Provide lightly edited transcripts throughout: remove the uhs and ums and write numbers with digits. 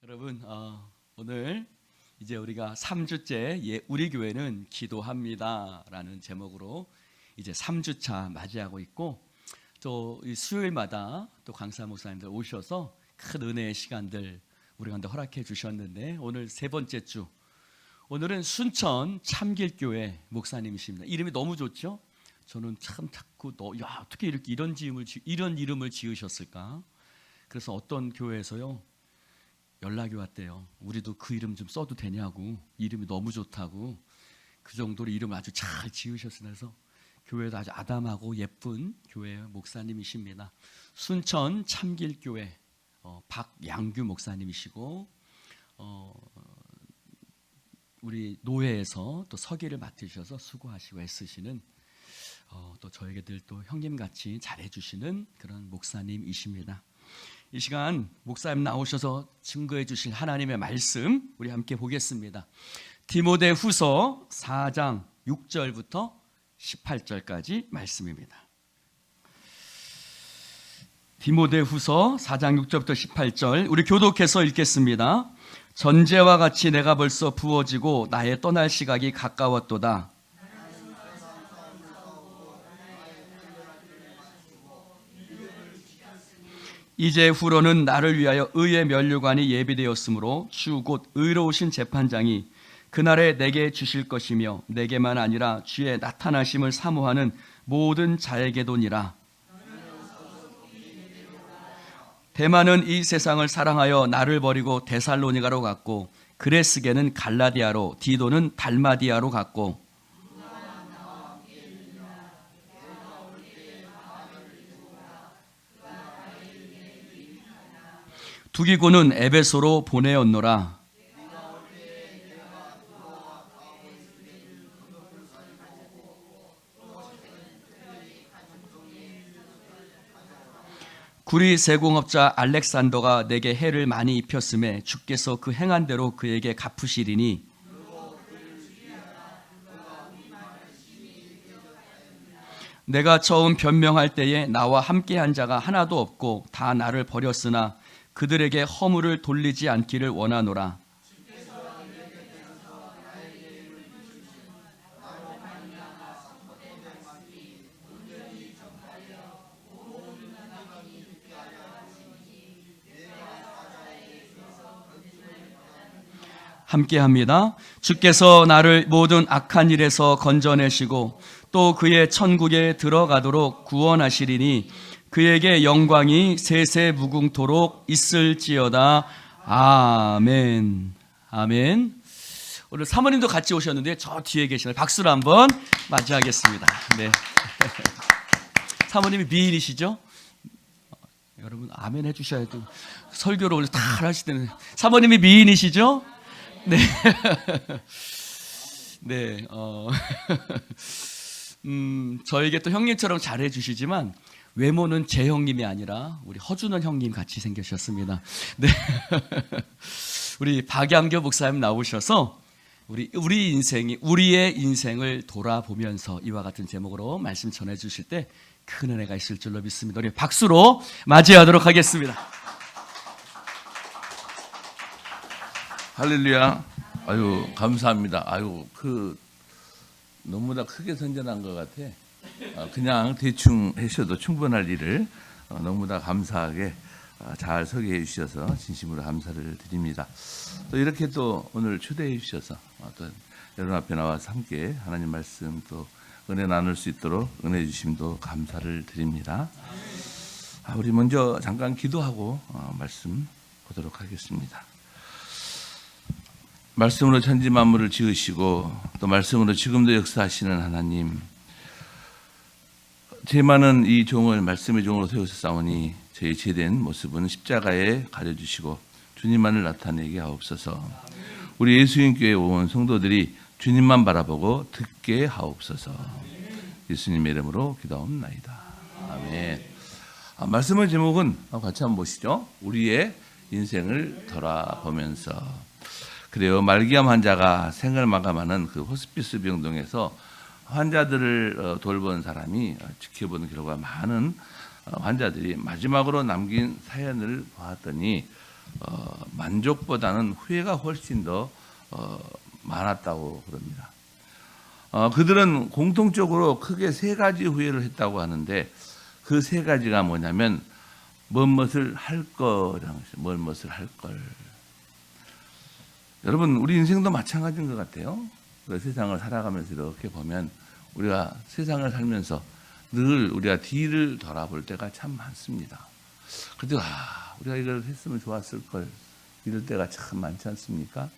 여러분, 오늘 이제 우리가 3주째 우리 교회는 기도합니다라는 제목으로 이제 3주차 맞이하고 있고, 또 이 수요일마다 또 강사 목사님들 오셔서 큰 은혜의 시간들 우리 가운데 허락해 주셨는데, 오늘 세 번째 주, 오늘은 순천 참길교회 목사님이십니다. 이름이 너무 좋죠? 저는 참 자꾸 어떻게 이렇게 이런 이름을 지으셨을까? 그래서 어떤 교회에서요 연락이 왔대요. 우리도 그 이름 좀 써도 되냐고, 이름이 너무 좋다고. 그 정도로 이름을 아주 잘 지으셨어요. 그래서 교회도 아주 아담하고 예쁜 교회 목사님이십니다. 순천 참길교회 박양규 목사님이시고, 우리 노회에서 또 서기를 맡으셔서 수고하시고 애쓰시는, 또 저에게들 또 형님같이 잘해주시는 그런 목사님이십니다. 이 시간 목사님 나오셔서 증거해 주실 하나님의 말씀 우리 함께 보겠습니다. 디모데후서 4장 6절부터 18절까지 말씀입니다. 디모데후서 4장 6절부터 18절 우리 교독해서 읽겠습니다. 전제와 같이 내가 벌써 부어지고 나의 떠날 시각이 가까웠도다. 이제 후로는 나를 위하여 의의 면류관이 예비되었으므로 주 곧 의로우신 재판장이 그날에 내게 주실 것이며, 내게만 아니라 주의 나타나심을 사모하는 모든 자에게도니라. 데마는 이 세상을 사랑하여 나를 버리고 데살로니가로 갔고, 그레스게는 갈라디아로, 디도는 달마디아로 갔고, 두기고는 에베소로 보내었노라. 구리 세공업자 알렉산더가 내게 해를 많이 입혔음에 주께서 그 행한 대로 그에게 갚으시리니, 내가 처음 변명할 때에 나와 함께한 자가 하나도 없고 다 나를 버렸으나 그들에게 허물을 돌리지 않기를 원하노라. 함께합니다. 주께서 나를 모든 악한 일에서 건져내시고 또 그의 천국에 들어가도록 구원하시리니, 그에게 영광이 세세 무궁토록 있을지어다. 아멘. 아멘. 오늘 사모님도 같이 오셨는데 저 뒤에 계시는 박수로 한번 맞이하겠습니다. 네. 사모님이 미인이시죠? 여러분 아멘 해주셔야 돼. 설교를 원래 다 하실 때는. 사모님이 미인이시죠? 네. 네. 저에게 또 형님처럼 잘해주시지만 외모는 제 형님이 아니라 우리 허준원 형님 같이 생기셨습니다. 네. 우리 박양교 목사님 나오셔서 우리의 인생을 돌아보면서 이와 같은 제목으로 말씀 전해 주실 때 큰 은혜가 있을 줄로 믿습니다. 우리 박수로 맞이하도록 하겠습니다. 할렐루야. 아유, 감사합니다. 아유, 너무나 크게 선전한 것 같아. 그냥 대충 하셔도 충분할 일을 너무나 감사하게 잘 소개해 주셔서 진심으로 감사를 드립니다. 또 이렇게 또 오늘 초대해 주셔서 또 여러분 앞에 나와서 함께 하나님 말씀 또 은혜 나눌 수 있도록 은혜 주심도 감사를 드립니다. 우리 먼저 잠깐 기도하고 말씀 보도록 하겠습니다. 말씀으로 천지 만물을 지으시고 또 말씀으로 지금도 역사하시는 하나님, 제 많은 이 종을 말씀의 종으로 세우셨사오니 저희 제된 모습은 십자가에 가려주시고 주님만을 나타내게 하옵소서. 우리 예수님교회 온 성도들이 주님만 바라보고 듣게 하옵소서. 예수님의 이름으로 기도하옵나이다. 아멘. 말씀의 제목은 같이 한번 보시죠. 우리의 인생을 돌아보면서. 그래요. 말기암 환자가 생을 마감하는 그 호스피스 병동에서 환자들을 돌본 사람이 지켜보는 결과 많은 환자들이 마지막으로 남긴 사연을 보았더니 만족보다는 후회가 훨씬 더 많았다고 그럽니다. 그들은 공통적으로 크게 세 가지 후회를 했다고 하는데 그 세 가지가 뭐냐면 무엇을 할 거라는 것이죠. 무엇을 할 걸. 여러분 우리 인생도 마찬가지인 것 같아요. 세상을 살아가면서 이렇게 보면 우리가 세상을 살면서 늘 우리가 뒤를 돌아볼 때가 참 많습니다. 그때 우리가 이걸 했으면 좋았을 걸 이럴 때가 참 많지 않습니까?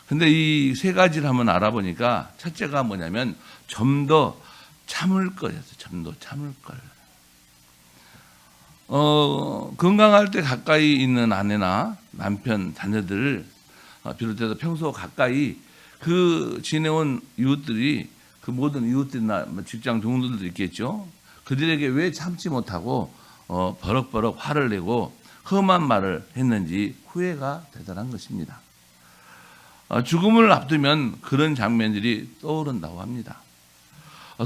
근데 이 세 가지를 한번 알아보니까 첫째가 뭐냐면 좀 더 참을 거였어요. 좀 더 참을 걸. 건강할 때 가까이 있는 아내나 남편, 자녀들을 비롯해서 평소 가까이 그 지내온 이웃들이 그 모든 이웃들이나 직장 동료들도 있겠죠. 그들에게 왜 참지 못하고 버럭버럭 화를 내고 험한 말을 했는지 후회가 되더란 것입니다. 죽음을 앞두면 그런 장면들이 떠오른다고 합니다.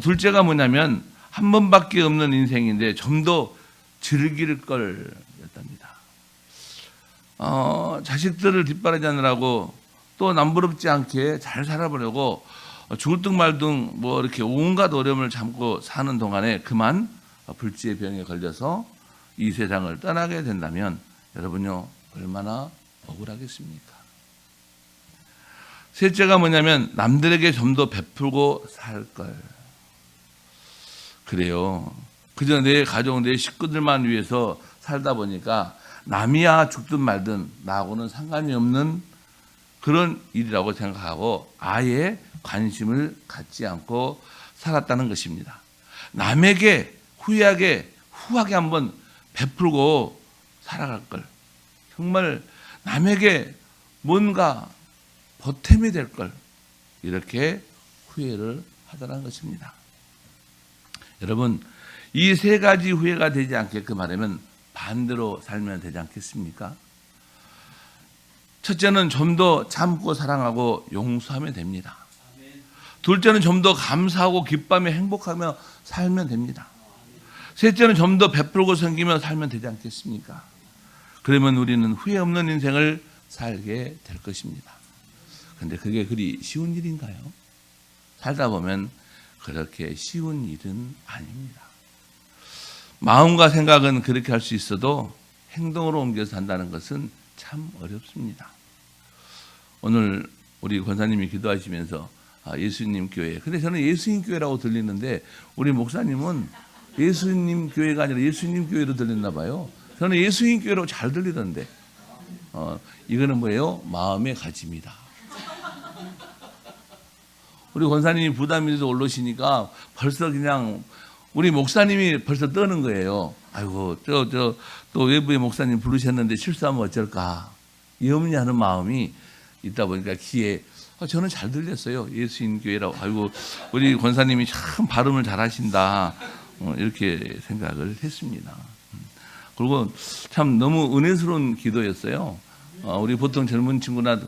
둘째가 뭐냐면 한 번밖에 없는 인생인데 좀 더 즐길 걸였답니다. 자식들을 뒷바라지하느라고 또 남부럽지 않게 잘 살아보려고 죽을 등 말 등 뭐 이렇게 온갖 어려움을 참고 사는 동안에 그만 불치의 병에 걸려서 이 세상을 떠나게 된다면 여러분요 얼마나 억울하겠습니까? 셋째가 뭐냐면 남들에게 좀 더 베풀고 살 걸. 그래요. 그저 내 가족, 내 식구들만 위해서 살다 보니까 남이야 죽든 말든 나하고는 상관이 없는 그런 일이라고 생각하고 아예 관심을 갖지 않고 살았다는 것입니다. 남에게 후하게 한번 베풀고 살아갈 걸. 정말 남에게 뭔가 보탬이 될 걸. 이렇게 후회를 하더라는 것입니다. 여러분, 이 세 가지 후회가 되지 않게끔 하려면 반대로 살면 되지 않겠습니까? 첫째는 좀 더 참고 사랑하고 용서하면 됩니다. 둘째는 좀 더 감사하고 기뻐하며 행복하며 살면 됩니다. 셋째는 좀 더 베풀고 섬기며 살면 되지 않겠습니까? 그러면 우리는 후회 없는 인생을 살게 될 것입니다. 그런데 그게 그리 쉬운 일인가요? 살다 보면 그렇게 쉬운 일은 아닙니다. 마음과 생각은 그렇게 할 수 있어도 행동으로 옮겨서 한다는 것은 참 어렵습니다. 오늘 우리 권사님이 기도하시면서 예수님 교회, 근데 저는 예수님 교회라고 들리는데 우리 목사님은 예수님 교회가 아니라 예수님 교회로 들렸나 봐요. 저는 예수님 교회로 잘 들리던데 이거는 뭐예요? 마음의 가짐이다. 우리 권사님이 부담이 돼서 올라오시니까 벌써 그냥 우리 목사님이 벌써 떠는 거예요. 아이고 또 외부의 목사님 부르셨는데 실수하면 어쩔까 염려하는 마음이 있다 보니까 귀에 저는 잘 들렸어요. 예수님 교회라고. 아이고 우리 권사님이 참 발음을 잘하신다 이렇게 생각을 했습니다. 그리고 참 너무 은혜스러운 기도였어요. 우리 보통 젊은 친구나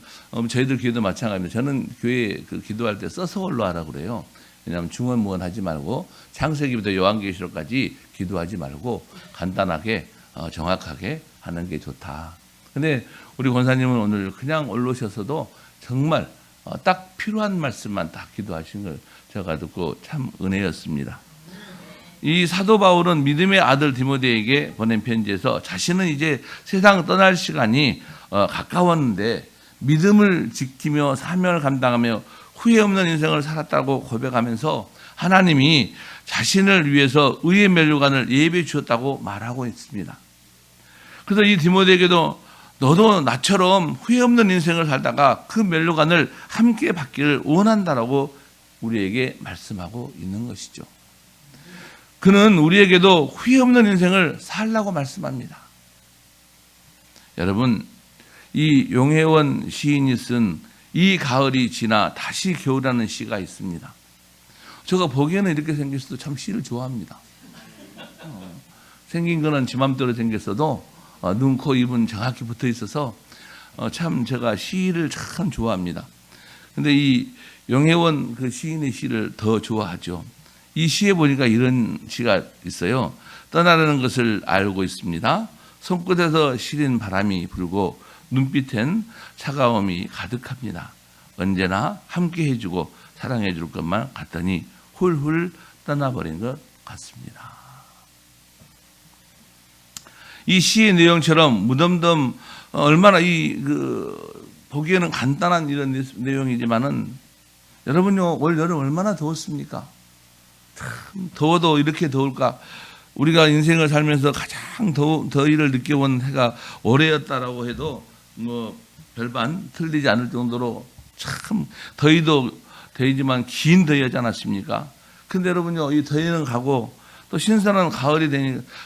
저희들 교회도 마찬가지입니다. 저는 교회 그 기도할 때 써서 올라가라고 그래요. 왜냐하면 중언무언하지 말고 창세기부터 요한계시록까지 기도하지 말고 간단하게 정확하게 하는 게 좋다. 근데 우리 권사님은 오늘 그냥 올라오셔서도 정말 딱 필요한 말씀만 딱 기도하신 걸 제가 듣고 참 은혜였습니다. 이 사도 바울은 믿음의 아들 디모데에게 보낸 편지에서 자신은 이제 세상 떠날 시간이 가까웠는데 믿음을 지키며 사명을 감당하며 후회 없는 인생을 살았다고 고백하면서 하나님이 자신을 위해서 의의 면류관을 예비해 주었다고 말하고 있습니다. 그래서 이 디모데에게도 너도 나처럼 후회 없는 인생을 살다가 그 면류관을 함께 받기를 원한다라고 우리에게 말씀하고 있는 것이죠. 그는 우리에게도 후회 없는 인생을 살라고 말씀합니다. 여러분, 이 용혜원 시인이 쓴 이 가을이 지나 다시 겨울이라는 시가 있습니다. 제가 보기에는 이렇게 생겼어도 참 시를 좋아합니다. 생긴 거는 지 맘대로 생겼어도 눈, 코, 입은 정확히 붙어 있어서 참 제가 시를 참 좋아합니다. 근데 이 용혜원 그 시인의 시를 더 좋아하죠. 이 시에 보니까 이런 시가 있어요. 떠나라는 것을 알고 있습니다. 손끝에서 시린 바람이 불고 눈빛엔 차가움이 가득합니다. 언제나 함께 해주고 사랑해 줄 것만 같더니 훌훌 떠나버린 것 같습니다. 이 시의 내용처럼 무덤덤 얼마나 보기에는 간단한 이런 내용이지만은 여러분요, 올 여름 얼마나 더웠습니까? 참 더워도 이렇게 더울까? 우리가 인생을 살면서 가장 더위를 느껴본 해가 올해였다라고 해도 뭐 별반 틀리지 않을 정도로 참 더위도 더위지만 긴 더위였지 않았습니까? 근데 여러분요, 이 더위는 가고 또 신선한 가을이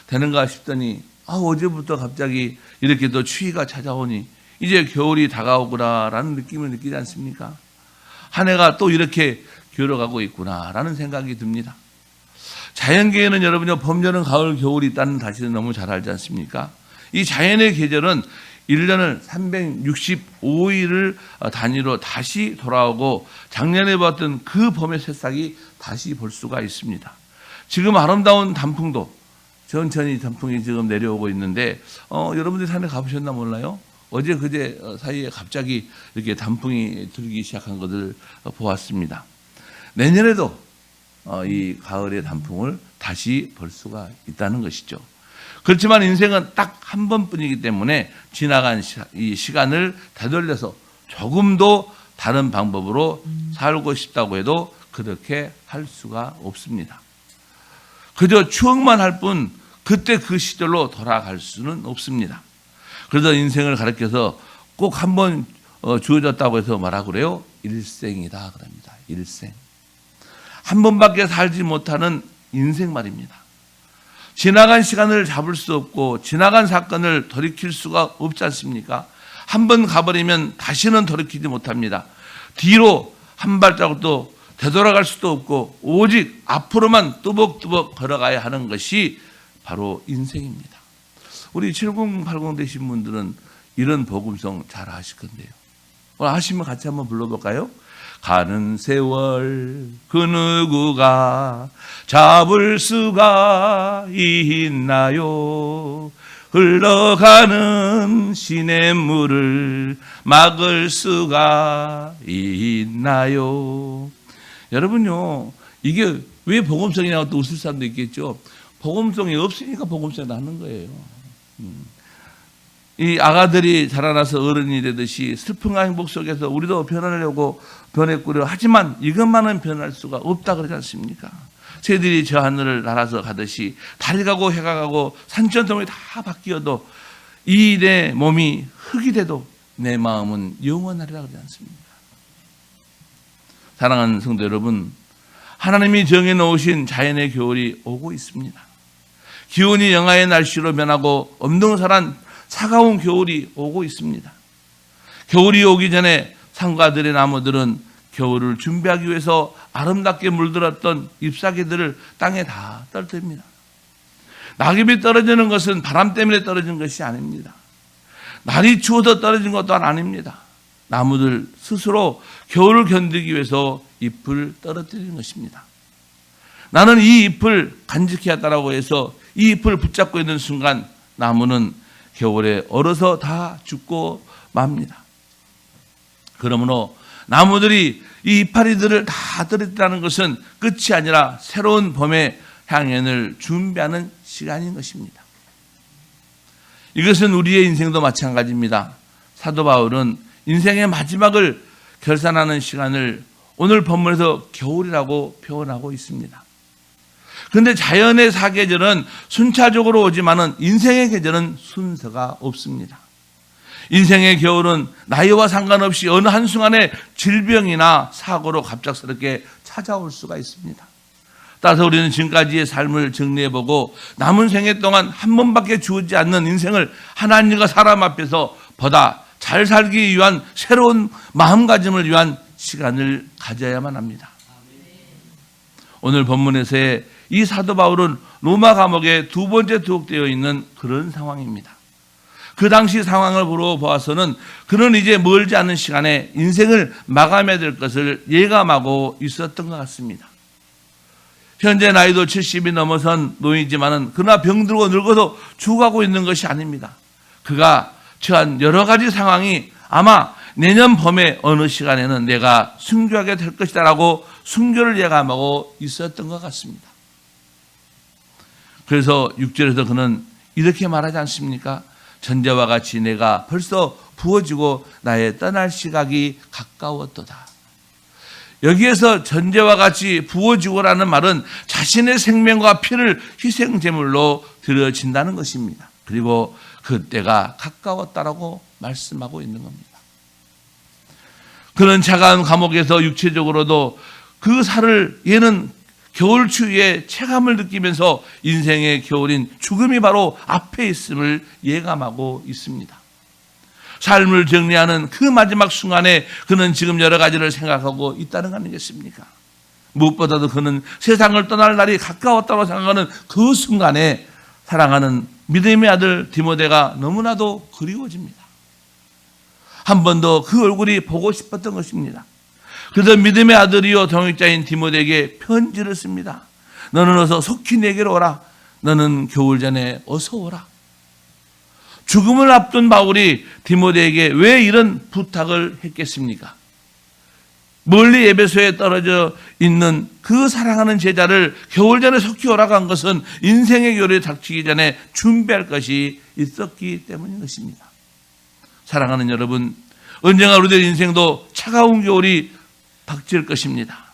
되는가 싶더니 어제부터 갑자기 이렇게 또 추위가 찾아오니 이제 겨울이 다가오구나라는 느낌을 느끼지 않습니까? 한 해가 또 이렇게 기울어가고 있구나라는 생각이 듭니다. 자연계에는 여러분요, 봄, 여름, 가을, 겨울이 있다는 사실은 너무 잘 알지 않습니까? 이 자연의 계절은 1년을 365일을 단위로 다시 돌아오고 작년에 봤던 그 봄의 새싹이 다시 볼 수가 있습니다. 지금 아름다운 단풍도 천천히 단풍이 지금 내려오고 있는데 여러분들이 산에 가보셨나 몰라요? 어제 그제 사이에 갑자기 이렇게 단풍이 들기 시작한 것을 보았습니다. 내년에도 이 가을의 단풍을 다시 볼 수가 있다는 것이죠. 그렇지만 인생은 딱 한 번뿐이기 때문에 지나간 이 시간을 되돌려서 조금도 다른 방법으로 살고 싶다고 해도 그렇게 할 수가 없습니다. 그저 추억만 할 뿐 그때 그 시절로 돌아갈 수는 없습니다. 그래서 인생을 가르쳐서 꼭 한 번 주어졌다고 해서 뭐라 그래요? 일생이다 그럽니다. 일생. 한 번밖에 살지 못하는 인생 말입니다. 지나간 시간을 잡을 수 없고 지나간 사건을 돌이킬 수가 없지 않습니까? 한 번 가버리면 다시는 돌이키지 못합니다. 뒤로 한 발자국도 되돌아갈 수도 없고 오직 앞으로만 뚜벅뚜벅 걸어가야 하는 것이 바로 인생입니다. 우리 7080 되신 분들은 이런 복음성 잘 아실 건데요. 아시면 같이 한번 불러볼까요? 가는 세월 그 누구가 잡을 수가 있나요? 흘러가는 시냇물을 막을 수가 있나요? 여러분요, 이게 왜 복음성이냐고 또 웃을 사람도 있겠죠. 복음성이 없으니까 복음성이 나는 거예요. 이 아가들이 자라나서 어른이 되듯이 슬픔과 행복 속에서 우리도 변하려고 변했구려 하지만 이것만은 변할 수가 없다 그러지 않습니까? 새들이 저 하늘을 날아서 가듯이 달이 가고 해가 가고 산천동이 다 바뀌어도 이 내 몸이 흙이 돼도 내 마음은 영원하리라 그러지 않습니까? 사랑하는 성도 여러분, 하나님이 정해놓으신 자연의 겨울이 오고 있습니다. 기온이 영하의 날씨로 변하고 엄동설한 차가운 겨울이 오고 있습니다. 겨울이 오기 전에 상가들의 나무들은 겨울을 준비하기 위해서 아름답게 물들었던 잎사귀들을 땅에 다 떨어뜨립니다. 낙엽이 떨어지는 것은 바람 때문에 떨어진 것이 아닙니다. 날이 추워서 떨어진 것도 아닙니다. 나무들 스스로 겨울을 견디기 위해서 잎을 떨어뜨리는 것입니다. 나는 이 잎을 간직해 왔다라고 해서 이 잎을 붙잡고 있는 순간 나무는 겨울에 얼어서 다 죽고 맙니다. 그러므로 나무들이 이 이파리들을 다 떨어뜨리는 것은 끝이 아니라 새로운 봄의 향연을 준비하는 시간인 것입니다. 이것은 우리의 인생도 마찬가지입니다. 사도 바울은 인생의 마지막을 결산하는 시간을 오늘 본문에서 겨울이라고 표현하고 있습니다. 그런데 자연의 사계절은 순차적으로 오지만은 인생의 계절은 순서가 없습니다. 인생의 겨울은 나이와 상관없이 어느 한순간에 질병이나 사고로 갑작스럽게 찾아올 수가 있습니다. 따라서 우리는 지금까지의 삶을 정리해보고 남은 생애 동안 한 번밖에 주어지지 않는 인생을 하나님과 사람 앞에서 보다 잘 살기 위한 새로운 마음가짐을 위한 시간을 가져야만 합니다. 오늘 본문에서의 이 사도 바울은 로마 감옥에 두 번째 투옥되어 있는 그런 상황입니다. 그 당시 상황을 보러 보아서는 그는 이제 멀지 않은 시간에 인생을 마감해야 될 것을 예감하고 있었던 것 같습니다. 현재 나이도 70이 넘어선 노인이지만은 그러나 병들고 늙어서 죽어가고 있는 것이 아닙니다. 그가 처한 여러 가지 상황이 아마 내년 봄에 어느 시간에는 내가 순교하게 될 것이다라고 순교를 예감하고 있었던 것 같습니다. 그래서 6절에서 그는 이렇게 말하지 않습니까? 전제와 같이 내가 벌써 부어지고 나의 떠날 시각이 가까웠도다. 여기에서 전제와 같이 부어지고라는 말은 자신의 생명과 피를 희생제물로 드려진다는 것입니다. 그리고 그때가 가까웠다라고 말씀하고 있는 겁니다. 그는 차가운 감옥에서 육체적으로도 그 살을 얘는 겨울 추위에 체감을 느끼면서 인생의 겨울인 죽음이 바로 앞에 있음을 예감하고 있습니다. 삶을 정리하는 그 마지막 순간에 그는 지금 여러 가지를 생각하고 있다는 거 아니겠습니까? 무엇보다도 그는 세상을 떠날 날이 가까웠다고 생각하는 그 순간에 사랑하는 믿음의 아들 디모데가 너무나도 그리워집니다. 한 번 더 그 얼굴이 보고 싶었던 것입니다. 그래서 믿음의 아들이요 동역자인 디모데에게 편지를 씁니다. 너는 어서 속히 내게로 오라. 너는 겨울 전에 어서 오라. 죽음을 앞둔 바울이 디모데에게 왜 이런 부탁을 했겠습니까? 멀리 에베소에 떨어져 있는 그 사랑하는 제자를 겨울 전에 속히 오라고 한 것은 인생의 겨울이 닥치기 전에 준비할 것이 있었기 때문인 것입니다. 사랑하는 여러분, 언젠가 우리들 인생도 차가운 겨울이 닥칠 것입니다.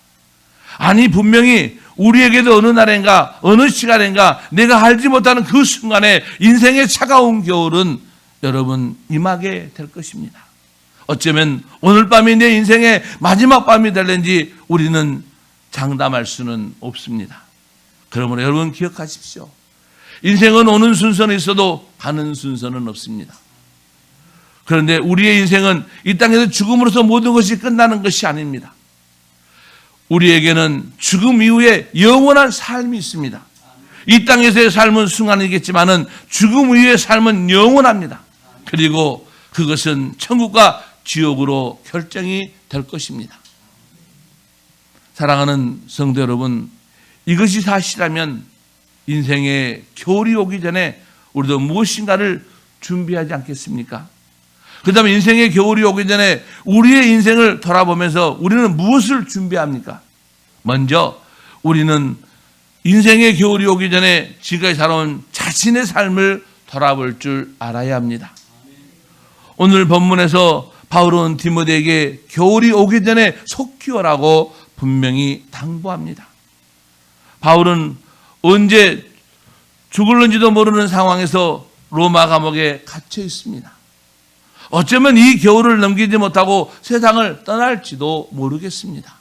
아니 분명히 우리에게도 어느 날인가 어느 시간인가 내가 알지 못하는 그 순간에 인생의 차가운 겨울은 여러분 임하게 될 것입니다. 어쩌면 오늘 밤이 내 인생의 마지막 밤이 될는지 우리는 장담할 수는 없습니다. 그러므로 여러분 기억하십시오. 인생은 오는 순서는 있어도 가는 순서는 없습니다. 그런데 우리의 인생은 이 땅에서 죽음으로써 모든 것이 끝나는 것이 아닙니다. 우리에게는 죽음 이후에 영원한 삶이 있습니다. 이 땅에서의 삶은 순간이겠지만은 죽음 이후의 삶은 영원합니다. 그리고 그것은 천국과 지옥으로 결정이 될 것입니다. 사랑하는 성도 여러분, 이것이 사실이라면 인생의 겨울이 오기 전에 우리도 무엇인가를 준비하지 않겠습니까? 그 다음에 인생의 겨울이 오기 전에 우리의 인생을 돌아보면서 우리는 무엇을 준비합니까? 먼저 우리는 인생의 겨울이 오기 전에 지금까지 살아온 자신의 삶을 돌아볼 줄 알아야 합니다. 오늘 본문에서 바울은 디모데에게 겨울이 오기 전에 속히 오라고 분명히 당부합니다. 바울은 언제 죽을는지도 모르는 상황에서 로마 감옥에 갇혀 있습니다. 어쩌면 이 겨울을 넘기지 못하고 세상을 떠날지도 모르겠습니다.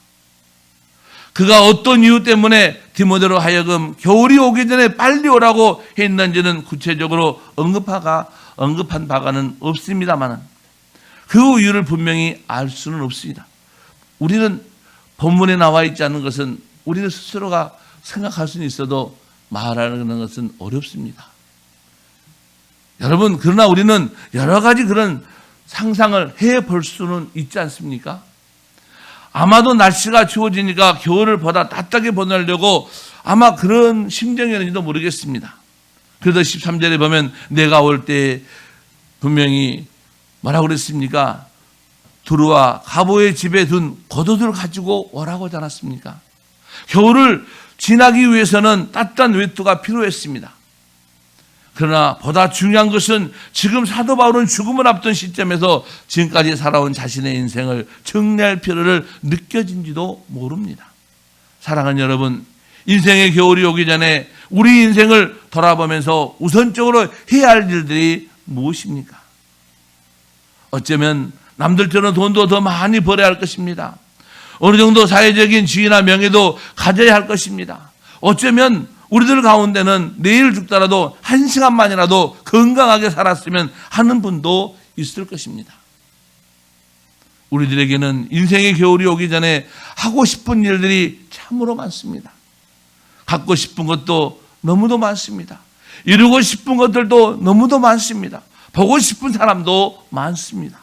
그가 어떤 이유 때문에 디모데로 하여금 겨울이 오기 전에 빨리 오라고 했는지는 구체적으로 언급한 바가는 없습니다만 그 이유를 분명히 알 수는 없습니다. 우리는 본문에 나와 있지 않은 것은 우리는 스스로가 생각할 수는 있어도 말하는 것은 어렵습니다. 여러분, 그러나 우리는 여러 가지 그런 상상을 해볼 수는 있지 않습니까? 아마도 날씨가 추워지니까 겨울을 보다 따뜻하게 보내려고 아마 그런 심정이었는지도 모르겠습니다. 그래서 13절에 보면 내가 올 때 분명히 뭐라고 그랬습니까? 두루와 가보의 집에 둔 겉옷을 가지고 오라고 하지 않았습니까? 겨울을 지나기 위해서는 따뜻한 외투가 필요했습니다. 그러나 보다 중요한 것은 지금 사도 바울은 죽음을 앞둔 시점에서 지금까지 살아온 자신의 인생을 정리할 필요를 느껴진지도 모릅니다. 사랑하는 여러분, 인생의 겨울이 오기 전에 우리 인생을 돌아보면서 우선적으로 해야 할 일들이 무엇입니까? 어쩌면 남들처럼 돈도 더 많이 벌어야 할 것입니다. 어느 정도 사회적인 지위나 명예도 가져야 할 것입니다. 어쩌면 우리들 가운데는 내일 죽더라도 한 시간만이라도 건강하게 살았으면 하는 분도 있을 것입니다. 우리들에게는 인생의 겨울이 오기 전에 하고 싶은 일들이 참으로 많습니다. 갖고 싶은 것도 너무도 많습니다. 이루고 싶은 것들도 너무도 많습니다. 보고 싶은 사람도 많습니다.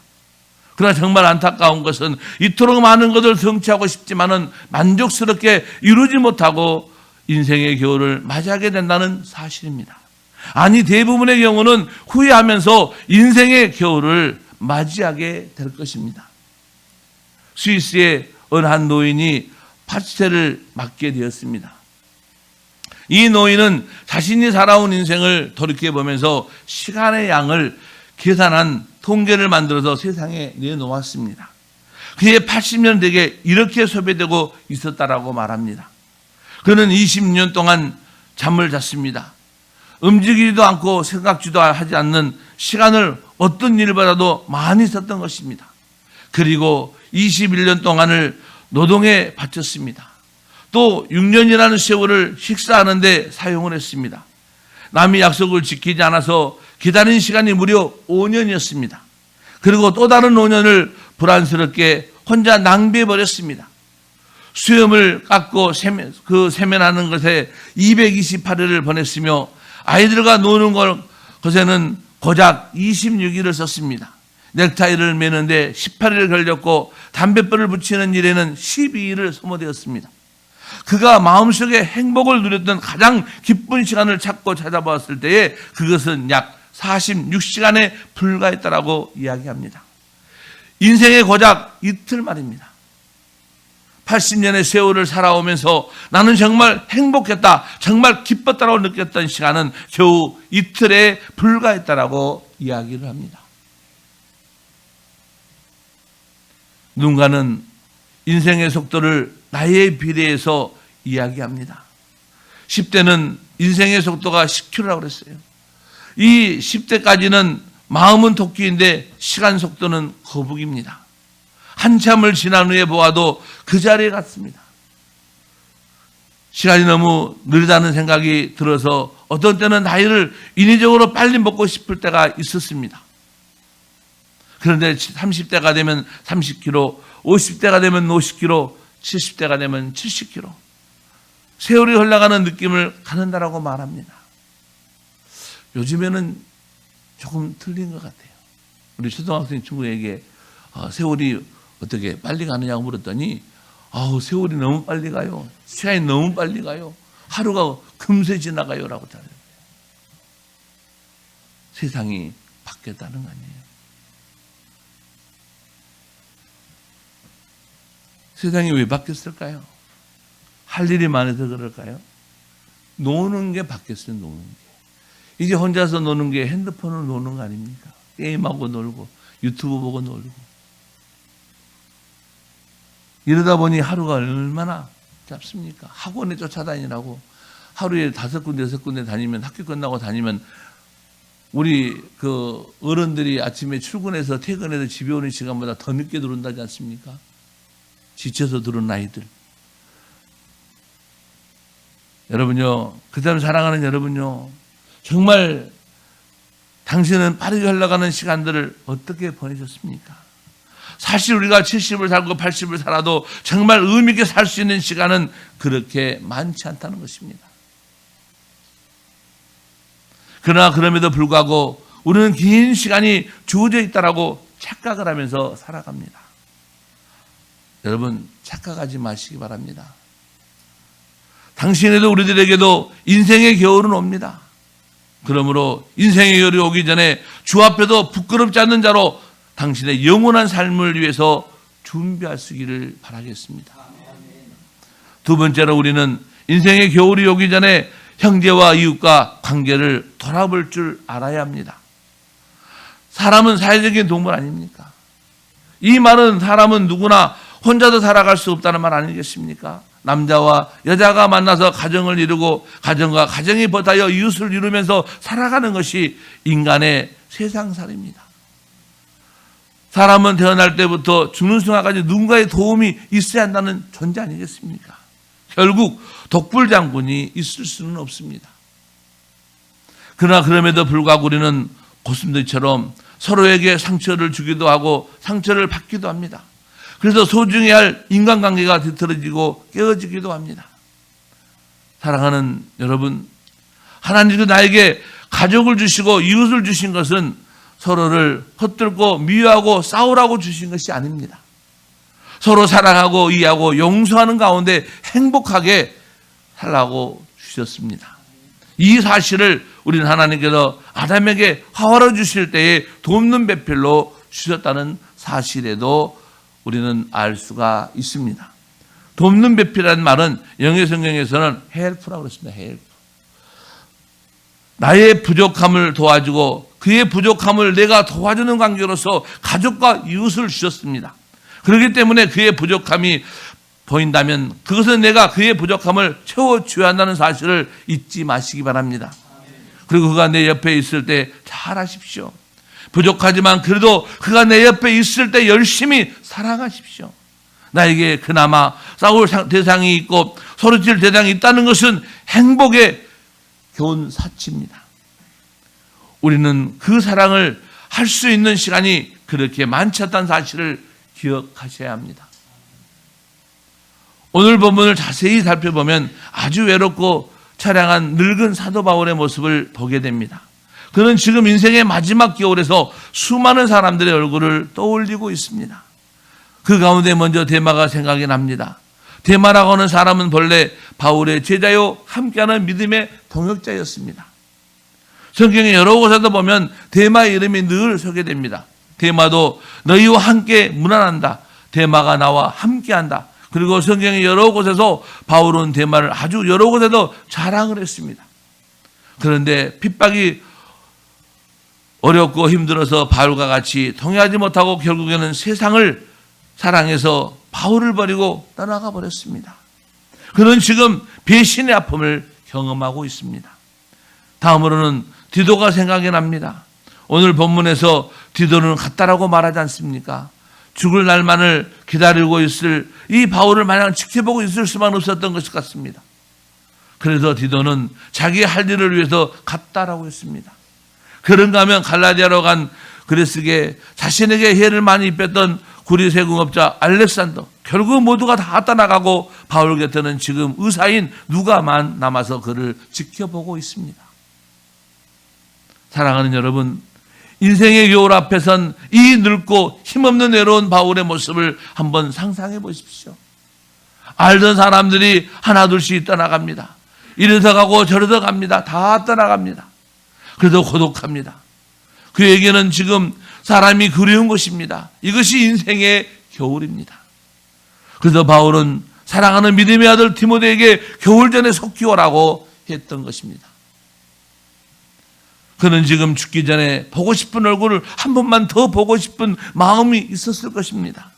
그러나 정말 안타까운 것은 이토록 많은 것을 성취하고 싶지만은 만족스럽게 이루지 못하고 인생의 겨울을 맞이하게 된다는 사실입니다. 아니, 대부분의 경우는 후회하면서 인생의 겨울을 맞이하게 될 것입니다. 스위스의 어느 한 노인이 80세를 맞게 되었습니다. 이 노인은 자신이 살아온 인생을 돌이켜보면서 시간의 양을 계산한 통계를 만들어서 세상에 내놓았습니다. 그의 80년 되게 이렇게 소비되고 있었다라고 말합니다. 그는 20년 동안 잠을 잤습니다. 움직이지도 않고 생각지도 하지 않는 시간을 어떤 일보다도 많이 썼던 것입니다. 그리고 21년 동안을 노동에 바쳤습니다. 또 6년이라는 세월을 식사하는 데 사용을 했습니다. 남이 약속을 지키지 않아서 기다린 시간이 무려 5년이었습니다. 그리고 또 다른 5년을 불안스럽게 혼자 낭비해버렸습니다. 수염을 깎고 세면하는 것에 228일을 보냈으며 아이들과 노는 것에는 고작 26일을 썼습니다. 넥타이를 매는데 18일을 걸렸고 담뱃불을 붙이는 일에는 12일을 소모되었습니다. 그가 마음속에 행복을 누렸던 가장 기쁜 시간을 찾아보았을 때에 그것은 약 46시간에 불과했다라고 이야기합니다. 인생의 고작 이틀 말입니다. 80년의 세월을 살아오면서 나는 정말 행복했다, 정말 기뻤다라고 느꼈던 시간은 겨우 이틀에 불과했다라고 이야기를 합니다. 누군가는 인생의 속도를 나이에 비례해서 이야기합니다. 10대는 인생의 속도가 10km라고 그랬어요. 이 10대까지는 마음은 토끼인데 시간 속도는 거북입니다. 한참을 지난 후에 보아도 그 자리에 갔습니다. 시간이 너무 느리다는 생각이 들어서 어떤 때는 나이를 인위적으로 빨리 먹고 싶을 때가 있었습니다. 그런데 30대가 되면 30km, 50대가 되면 50km, 70대가 되면 70km. 세월이 흘러가는 느낌을 갖는다라고 말합니다. 요즘에는 조금 틀린 것 같아요. 우리 초등학생 친구에게 세월이 어떻게 빨리 가느냐고 물었더니 세월이 너무 빨리 가요. 시간이 너무 빨리 가요. 하루가 금세 지나가요 라고 잘해요. 세상이 바뀌었다는 거 아니에요. 세상이 왜 바뀌었을까요? 할 일이 많아서 그럴까요? 노는 게 바뀌었어요. 노는 게. 이제 혼자서 노는 게 핸드폰으로 노는 거 아닙니까? 게임하고 놀고 유튜브 보고 놀고. 이러다 보니 하루가 얼마나 짧습니까? 학원에 쫓아다니라고 하루에 5군데 6군데 다니면, 학교 끝나고 다니면 우리 그 어른들이 아침에 출근해서 퇴근해서 집에 오는 시간보다 더 늦게 들어온다지 않습니까? 지쳐서 들어온 아이들. 여러분요, 그 사람 사랑하는 여러분요, 정말 당신은 빠르게 흘러가는 시간들을 어떻게 보내셨습니까? 사실 우리가 70을 살고 80을 살아도 정말 의미 있게 살 수 있는 시간은 그렇게 많지 않다는 것입니다. 그러나 그럼에도 불구하고 우리는 긴 시간이 주어져 있다라고 착각을 하면서 살아갑니다. 여러분, 착각하지 마시기 바랍니다. 당신에도 우리들에게도 인생의 겨울은 옵니다. 그러므로 인생의 겨울이 오기 전에 주 앞에도 부끄럽지 않는 자로 당신의 영원한 삶을 위해서 준비하시기를 바라겠습니다. 두 번째로 우리는 인생의 겨울이 오기 전에 형제와 이웃과 관계를 돌아볼 줄 알아야 합니다. 사람은 사회적인 동물 아닙니까? 이 말은 사람은 누구나 혼자도 살아갈 수 없다는 말 아니겠습니까? 남자와 여자가 만나서 가정을 이루고 가정과 가정이 버타여 이웃을 이루면서 살아가는 것이 인간의 세상살입니다. 사람은 태어날 때부터 죽는 순간까지 누군가의 도움이 있어야 한다는 존재 아니겠습니까? 결국 독불장군이 있을 수는 없습니다. 그러나 그럼에도 불구하고 우리는 고슴도치처럼 서로에게 상처를 주기도 하고 상처를 받기도 합니다. 그래서 소중히 할 인간관계가 뒤틀어지고 깨어지기도 합니다. 사랑하는 여러분, 하나님도 나에게 가족을 주시고 이웃을 주신 것은 서로를 헛들고 미워하고 싸우라고 주신 것이 아닙니다. 서로 사랑하고 이해하고 용서하는 가운데 행복하게 살라고 주셨습니다. 이 사실을 우리는 하나님께서 아담에게 화로 주실 때에 돕는 배필로 주셨다는 사실에도 우리는 알 수가 있습니다. 돕는 배필이라는 말은 영의 성경에서는 헬프라고 그랬습니다. 헬프. 나의 부족함을 도와주고 그의 부족함을 내가 도와주는 관계로서 가족과 이웃을 주셨습니다. 그렇기 때문에 그의 부족함이 보인다면 그것은 내가 그의 부족함을 채워줘야 한다는 사실을 잊지 마시기 바랍니다. 그리고 그가 내 옆에 있을 때 잘하십시오. 부족하지만 그래도 그가 내 옆에 있을 때 열심히 사랑하십시오. 나에게 그나마 싸울 대상이 있고 소리칠 대상이 있다는 것은 행복의 좋은 사치입니다. 우리는 그 사랑을 할 수 있는 시간이 그렇게 많지 않다는 사실을 기억하셔야 합니다. 오늘 본문을 자세히 살펴보면 아주 외롭고 처량한 늙은 사도 바울의 모습을 보게 됩니다. 그는 지금 인생의 마지막 겨울에서 수많은 사람들의 얼굴을 떠올리고 있습니다. 그 가운데 먼저 데마가 생각이 납니다. 데마라고 하는 사람은 본래 바울의 제자요 함께하는 믿음의 동역자였습니다. 성경의 여러 곳에도 보면 데마의 이름이 늘 소개됩니다. 데마도 너희와 함께 문안한다. 데마가 나와 함께한다. 그리고 성경의 여러 곳에서 바울은 데마를 아주 여러 곳에도 자랑을 했습니다. 그런데 핍박이 어렵고 힘들어서 바울과 같이 통해하지 못하고 결국에는 세상을 사랑해서 바울을 버리고 떠나가 버렸습니다. 그는 지금 배신의 아픔을 경험하고 있습니다. 다음으로는 디도가 생각이 납니다. 오늘 본문에서 디도는 갔다라고 말하지 않습니까? 죽을 날만을 기다리고 있을 이 바울을 마냥 지켜보고 있을 수만 없었던 것 같습니다. 그래서 디도는 자기의 할 일을 위해서 갔다라고 했습니다. 그런가 하면 갈라디아로 간 그리스게 자신에게 해를 많이 입혔던 구리세공업자 알렉산더, 결국 모두가 다 떠나가고 바울 곁에는 지금 의사인 누가만 남아서 그를 지켜보고 있습니다. 사랑하는 여러분, 인생의 겨울 앞에선 이 늙고 힘없는 외로운 바울의 모습을 한번 상상해 보십시오. 알던 사람들이 하나둘씩 떠나갑니다. 이리서 가고 저리서 갑니다. 다 떠나갑니다. 그래도 고독합니다. 그에게는 지금 사람이 그리운 것입니다. 이것이 인생의 겨울입니다. 그래서 바울은 사랑하는 믿음의 아들 디모데에게 겨울 전에 속히 오라고 했던 것입니다. 그는 지금 죽기 전에 보고 싶은 얼굴을 한 번만 더 보고 싶은 마음이 있었을 것입니다.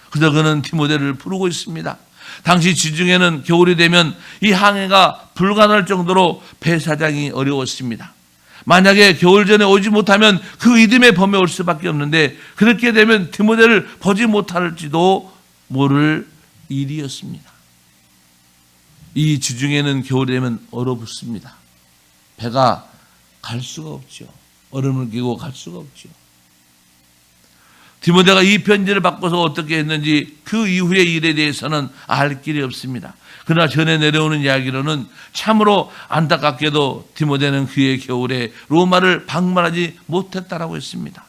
그래서 그는 디모데를 부르고 있습니다. 당시 지중해는 겨울이 되면 이 항해가 불가능할 정도로 배 사장이 어려웠습니다. 만약에 겨울 전에 오지 못하면 그 이듬해 봄에 올 수밖에 없는데 그렇게 되면 디모데를 보지 못할지도 모를 일이었습니다. 이 지중해는 겨울이 되면 얼어붙습니다. 배가 갈 수가 없죠. 얼음을 끼고 갈 수가 없죠. 디모데가 이 편지를 받고서 어떻게 했는지 그 이후의 일에 대해서는 알 길이 없습니다. 그러나 전에 내려오는 이야기로는 참으로 안타깝게도 디모데는 그의 겨울에 로마를 방문하지 못했다라고 했습니다.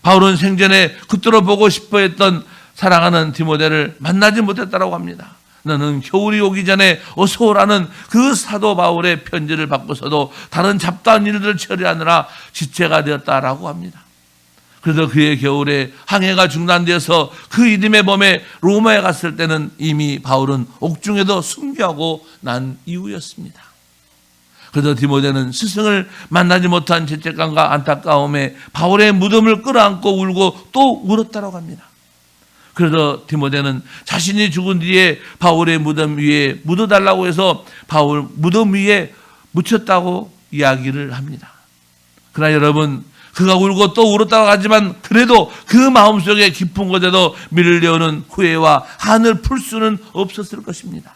바울은 생전에 그토록 보고 싶어 했던 사랑하는 디모데를 만나지 못했다라고 합니다. 너는 겨울이 오기 전에 어서 오라는 그 사도 바울의 편지를 받고서도 다른 잡다한 일들을 처리하느라 지체가 되었다라고 합니다. 그래서 그의 겨울에 항해가 중단되어서 그 이듬해 봄에 로마에 갔을 때는 이미 바울은 옥중에도 순교하고 난 이후였습니다. 그래서 디모데는 스승을 만나지 못한 죄책감과 안타까움에 바울의 무덤을 끌어안고 울고 또 울었다고 합니다. 그래서 디모데는 자신이 죽은 뒤에 바울의 무덤 위에 묻어달라고 해서 바울 무덤 위에 묻혔다고 이야기를 합니다. 그러나 여러분, 그가 울고 또 울었다고 하지만 그래도 그 마음속에 깊은 곳에도 밀려오는 후회와 한을 풀 수는 없었을 것입니다.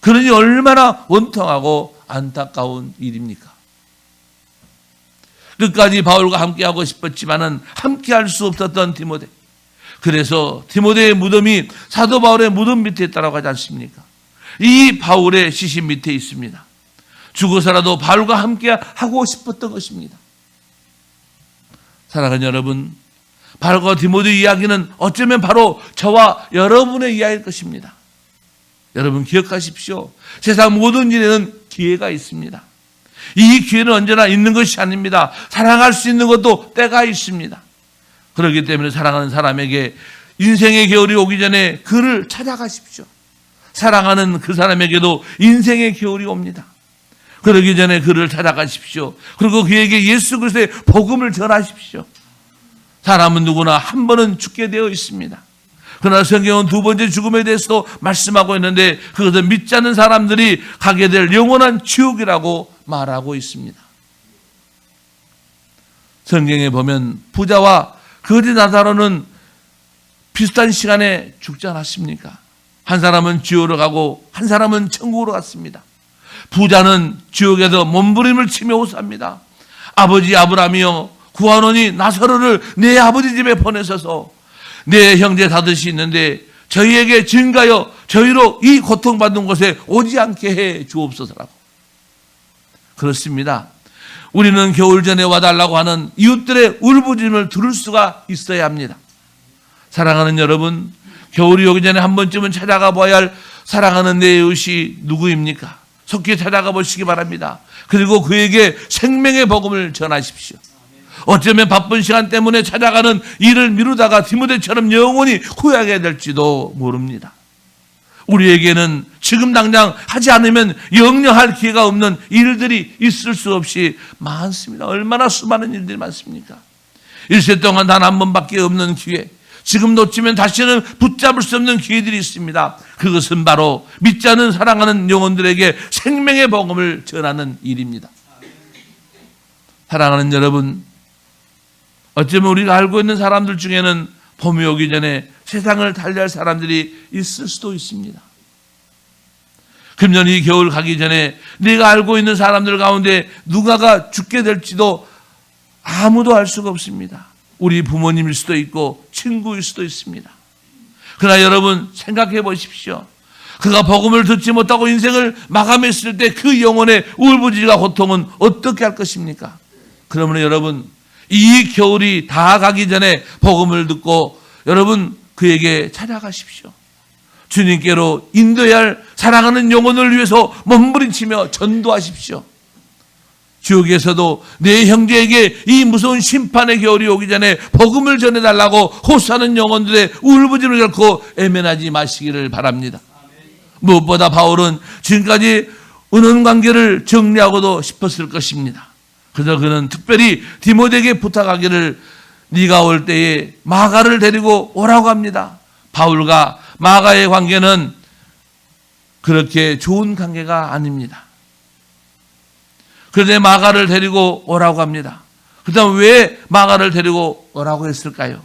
그러니 얼마나 원통하고 안타까운 일입니까? 끝까지 바울과 함께하고 싶었지만은 함께할 수 없었던 디모데. 그래서 디모데의 무덤이 사도 바울의 무덤 밑에 있다고 하지 않습니까? 이 바울의 시신 밑에 있습니다. 죽어서라도 바울과 함께하고 싶었던 것입니다. 사랑하는 여러분, 바울과 디모데 이야기는 어쩌면 바로 저와 여러분의 이야기일 것입니다. 여러분 기억하십시오. 세상 모든 일에는 기회가 있습니다. 이 기회는 언제나 있는 것이 아닙니다. 사랑할 수 있는 것도 때가 있습니다. 그렇기 때문에 사랑하는 사람에게 인생의 겨울이 오기 전에 그를 찾아가십시오. 사랑하는 그 사람에게도 인생의 겨울이 옵니다. 그러기 전에 그를 찾아가십시오. 그리고 그에게 예수 그리스도의 복음을 전하십시오. 사람은 누구나 한 번은 죽게 되어 있습니다. 그러나 성경은 두 번째 죽음에 대해서도 말씀하고 있는데 그것은 믿지 않는 사람들이 가게 될 영원한 지옥이라고 말하고 있습니다. 성경에 보면 부자와 거지 나사로는 비슷한 시간에 죽지 않았습니까? 한 사람은 지옥으로 가고 한 사람은 천국으로 갔습니다. 부자는 지옥에서 몸부림을 치며 호소합니다. 아버지 아브라함이여 구하노니 나사로를 내 아버지 집에 보내셔서 내 형제 다섯이 있는데 저희에게 증가하여 저희로 이 고통받는 곳에 오지 않게 해 주옵소서라고. 그렇습니다. 우리는 겨울 전에 와달라고 하는 이웃들의 울부짖음을 들을 수가 있어야 합니다. 사랑하는 여러분, 겨울이 오기 전에 한 번쯤은 찾아가 봐야 할 사랑하는 내 이웃이 누구입니까? 속히 찾아가 보시기 바랍니다. 그리고 그에게 생명의 복음을 전하십시오. 어쩌면 바쁜 시간 때문에 찾아가는 일을 미루다가 디모데처럼 영원히 후회하게 될지도 모릅니다. 우리에게는 지금 당장 하지 않으면 영영 할 기회가 없는 일들이 있을 수 없이 많습니다. 얼마나 수많은 일들이 많습니까? 일세 동안 단 한 번밖에 없는 기회, 지금 놓치면 다시는 붙잡을 수 없는 기회들이 있습니다. 그것은 바로 믿지 않는 사랑하는 영혼들에게 생명의 복음을 전하는 일입니다. 사랑하는 여러분, 어쩌면 우리가 알고 있는 사람들 중에는 봄이 오기 전에 세상을 달리할 사람들이 있을 수도 있습니다. 금년 이 겨울 가기 전에 내가 알고 있는 사람들 가운데 누가가 죽게 될지도 아무도 알 수가 없습니다. 우리 부모님일 수도 있고 친구일 수도 있습니다. 그러나 여러분 생각해 보십시오. 그가 복음을 듣지 못하고 인생을 마감했을 때 그 영혼의 울부짖음과 고통은 어떻게 할 것입니까? 그러므로 여러분 이 겨울이 다 가기 전에 복음을 듣고 여러분 그에게 찾아가십시오. 주님께로 인도해야 할 사랑하는 영혼을 위해서 몸부림치며 전도하십시오. 지옥에서도 내 형제에게 이 무서운 심판의 겨울이 오기 전에 복음을 전해달라고 호소하는 영혼들의 울부짖음을 결코 애면하지 마시기를 바랍니다. 무엇보다 바울은 지금까지 은원관계를 정리하고도 싶었을 것입니다. 그래서 그는 특별히 디모데에게 부탁하기를 네가 올 때에 마가를 데리고 오라고 합니다. 바울과 마가의 관계는 그렇게 좋은 관계가 아닙니다. 그런데 마가를 데리고 오라고 합니다. 그다음 왜 마가를 데리고 오라고 했을까요?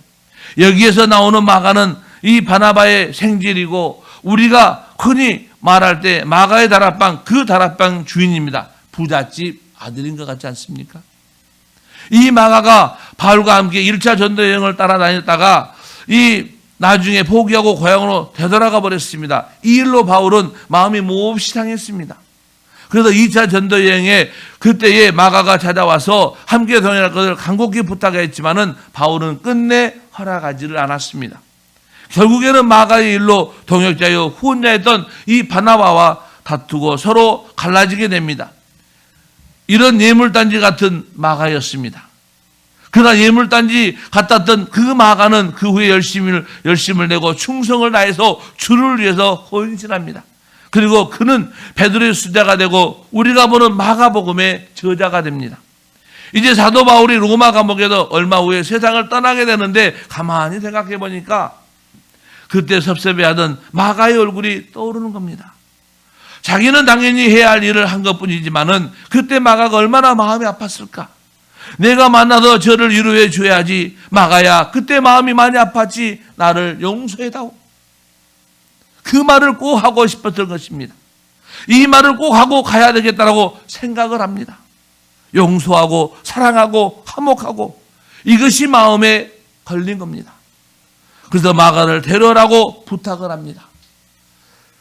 여기에서 나오는 마가는 이 바나바의 생질이고 우리가 흔히 말할 때 마가의 다락방, 그 다락방 주인입니다. 부잣집 아들인 것 같지 않습니까? 이 마가가 바울과 함께 1차 전도 여행을 따라다녔다가 이 나중에 포기하고 고향으로 되돌아가 버렸습니다. 이 일로 바울은 마음이 몹시 상했습니다. 그래서 2차 전도 여행에 그때에 마가가 찾아와서 함께 동행할 것을 간곡히 부탁했지만은 바울은 끝내 허락하지를 않았습니다. 결국에는 마가의 일로 동역자여 후원자였던 이 바나바와 다투고 서로 갈라지게 됩니다. 이런 예물단지 같은 마가였습니다. 그러나 예물단지 같았던 그 마가는 그 후에 열심을 내고 충성을 다해서 주를 위해서 헌신합니다. 그리고 그는 베드로의 수자가 되고 우리가 보는 마가복음의 저자가 됩니다. 이제 사도 바울이 로마 감옥에서 얼마 후에 세상을 떠나게 되는데 가만히 생각해 보니까 그때 섭섭해하던 마가의 얼굴이 떠오르는 겁니다. 자기는 당연히 해야 할 일을 한 것뿐이지만은 그때 마가가 얼마나 마음이 아팠을까? 내가 만나서 저를 위로해 줘야지. 마가야, 그때 마음이 많이 아팠지. 나를 용서해다오. 그 말을 꼭 하고 싶었던 것입니다. 이 말을 꼭 하고 가야 되겠다라고 생각을 합니다. 용서하고 사랑하고 화목하고 이것이 마음에 걸린 겁니다. 그래서 마가를 데려오라고 부탁을 합니다.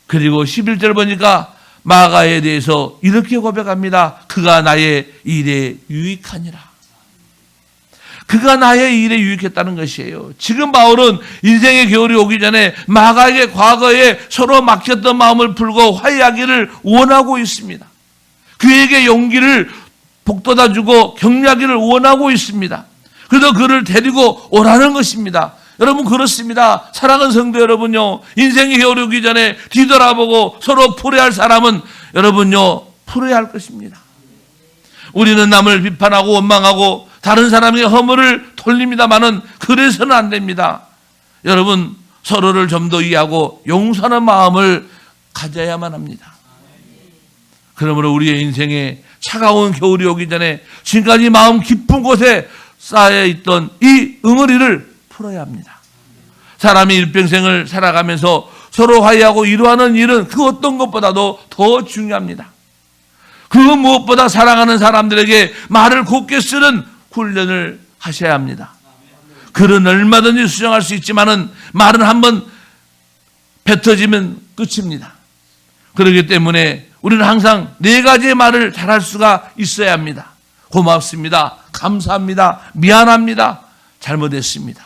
그리고 11절 보니까 마가에 대해서 이렇게 고백합니다. 그가 나의 일에 유익하니라. 그가 나의 일에 유익했다는 것이에요. 지금 바울은 인생의 겨울이 오기 전에 마가에게 과거에 서로 막혔던 마음을 풀고 화해하기를 원하고 있습니다. 그에게 용기를 북돋아주고 격려하기를 원하고 있습니다. 그래서 그를 데리고 오라는 것입니다. 여러분, 그렇습니다. 사랑하는 성도 여러분요, 인생의 겨울이 오기 전에 뒤돌아보고 서로 풀어야 할 사람은 여러분요, 풀어야 할 것입니다. 우리는 남을 비판하고 원망하고 다른 사람의 허물을 돌립니다마는 그래서는 안 됩니다. 여러분, 서로를 좀 더 이해하고 용서하는 마음을 가져야만 합니다. 그러므로 우리의 인생에 차가운 겨울이 오기 전에 지금까지 마음 깊은 곳에 쌓여있던 이 응어리를 풀어야 합니다. 사람이 일평생을 살아가면서 서로 화해하고 이루어하는 일은 그 어떤 것보다도 더 중요합니다. 그 무엇보다 사랑하는 사람들에게 말을 곱게 쓰는 훈련을 하셔야 합니다. 글은 얼마든지 수정할 수 있지만은 말은 한번 뱉어지면 끝입니다. 그렇기 때문에 우리는 항상 4가지의 말을 잘할 수가 있어야 합니다. 고맙습니다. 감사합니다. 미안합니다. 잘못했습니다.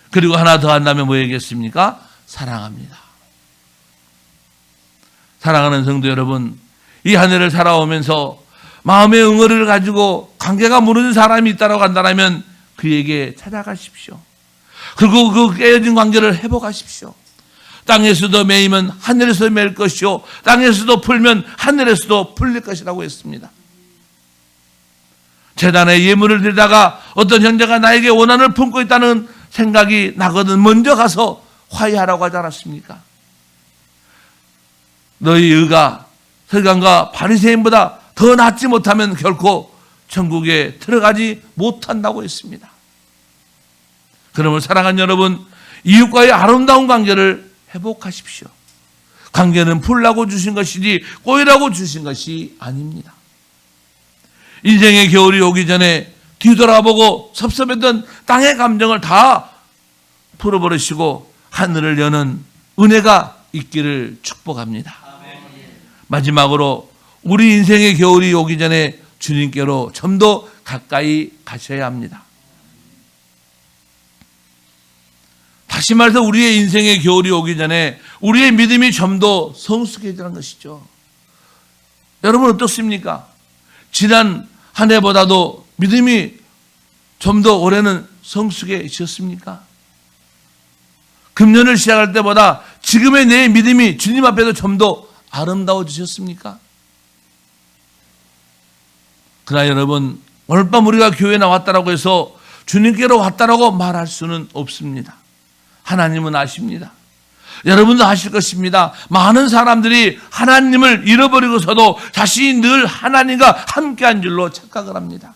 그리고 하나 더 한다면 뭐겠습니까? 사랑합니다. 사랑하는 성도 여러분, 이 한 해를 살아오면서 마음의 응어리를 가지고 관계가 무너진 사람이 있다고 한다면 그에게 찾아가십시오. 그리고 그 깨어진 관계를 회복하십시오. 땅에서도 매이면 하늘에서 매일 것이요, 땅에서도 풀면 하늘에서도 풀릴 것이라고 했습니다. 재단에 예물을 드리다가 어떤 형제가 나에게 원한을 품고 있다는 생각이 나거든 먼저 가서 화해하라고 하지 않았습니까? 너희 의가 서기관과 바리새인보다 더 낫지 못하면 결코 천국에 들어가지 못한다고 했습니다. 그러므로 사랑하는 여러분, 이웃과의 아름다운 관계를 회복하십시오. 관계는 풀라고 주신 것이지 꼬이라고 주신 것이 아닙니다. 인생의 겨울이 오기 전에 뒤돌아보고 섭섭했던 땅의 감정을 다 풀어버리시고 하늘을 여는 은혜가 있기를 축복합니다. 마지막으로 우리 인생의 겨울이 오기 전에 주님께로 좀 더 가까이 가셔야 합니다. 다시 말해서 우리의 인생의 겨울이 오기 전에 우리의 믿음이 좀 더 성숙해지는 것이죠. 여러분 어떻습니까? 지난 한 해보다도 믿음이 좀 더 올해는 성숙해지셨습니까? 금년을 시작할 때보다 지금의 내 믿음이 주님 앞에서 좀 더 아름다워지셨습니까? 그러나 여러분, 오늘 밤 우리가 교회에 나왔다라고 해서 주님께로 왔다라고 말할 수는 없습니다. 하나님은 아십니다. 여러분도 아실 것입니다. 많은 사람들이 하나님을 잃어버리고서도 자신이 늘 하나님과 함께한 줄로 착각을 합니다.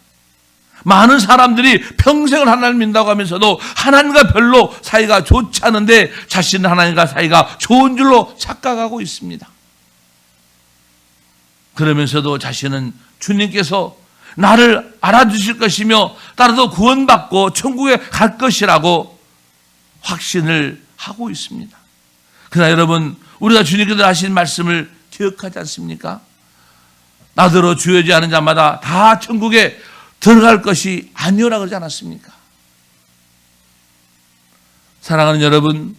많은 사람들이 평생을 하나님 믿는다고 하면서도 하나님과 별로 사이가 좋지 않은데 자신은 하나님과 사이가 좋은 줄로 착각하고 있습니다. 그러면서도 자신은 주님께서 나를 알아주실 것이며 따라서 구원받고 천국에 갈 것이라고 확신을 하고 있습니다. 그러나 여러분, 우리가 주님께서 하신 말씀을 기억하지 않습니까? 나더러 주여지 않은 자마다 다 천국에 들어갈 것이 아니오라 그러지 않았습니까? 사랑하는 여러분,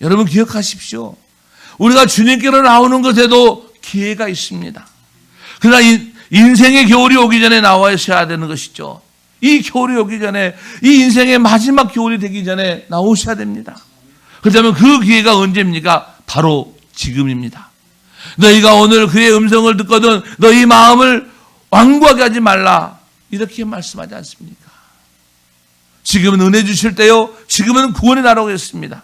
여러분 기억하십시오. 우리가 주님께로 나오는 것에도 기회가 있습니다. 그러나 인생의 겨울이 오기 전에 나와 있어야 되는 것이죠. 이 겨울이 오기 전에, 이 인생의 마지막 겨울이 되기 전에 나오셔야 됩니다. 그렇다면 그 기회가 언제입니까? 바로 지금입니다. 너희가 오늘 그의 음성을 듣거든 너희 마음을 완고하게 하지 말라, 이렇게 말씀하지 않습니까? 지금은 은혜 주실 때요, 지금은 구원의 나라고 했습니다.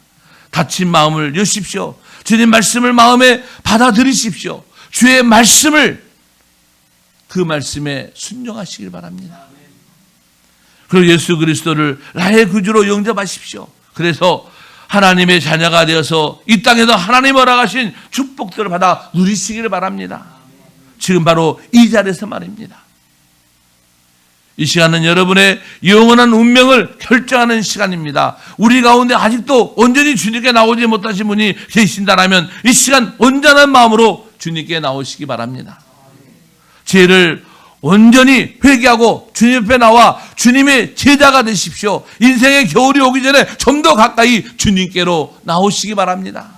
다친 마음을 여십시오. 주님 말씀을 마음에 받아들이십시오. 주의 말씀을, 그 말씀에 순종하시길 바랍니다. 그리고 예수 그리스도를 나의 구주로 영접하십시오. 그래서 하나님의 자녀가 되어서 이 땅에서 하나님 허락하신 축복들을 받아 누리시기를 바랍니다. 지금 바로 이 자리에서 말입니다. 이 시간은 여러분의 영원한 운명을 결정하는 시간입니다. 우리 가운데 아직도 온전히 주님께 나오지 못하신 분이 계신다면 이 시간 온전한 마음으로 주님께 나오시기 바랍니다. 죄를 온전히 회개하고 주님 앞에 나와 주님의 제자가 되십시오. 인생의 겨울이 오기 전에 좀 더 가까이 주님께로 나오시기 바랍니다.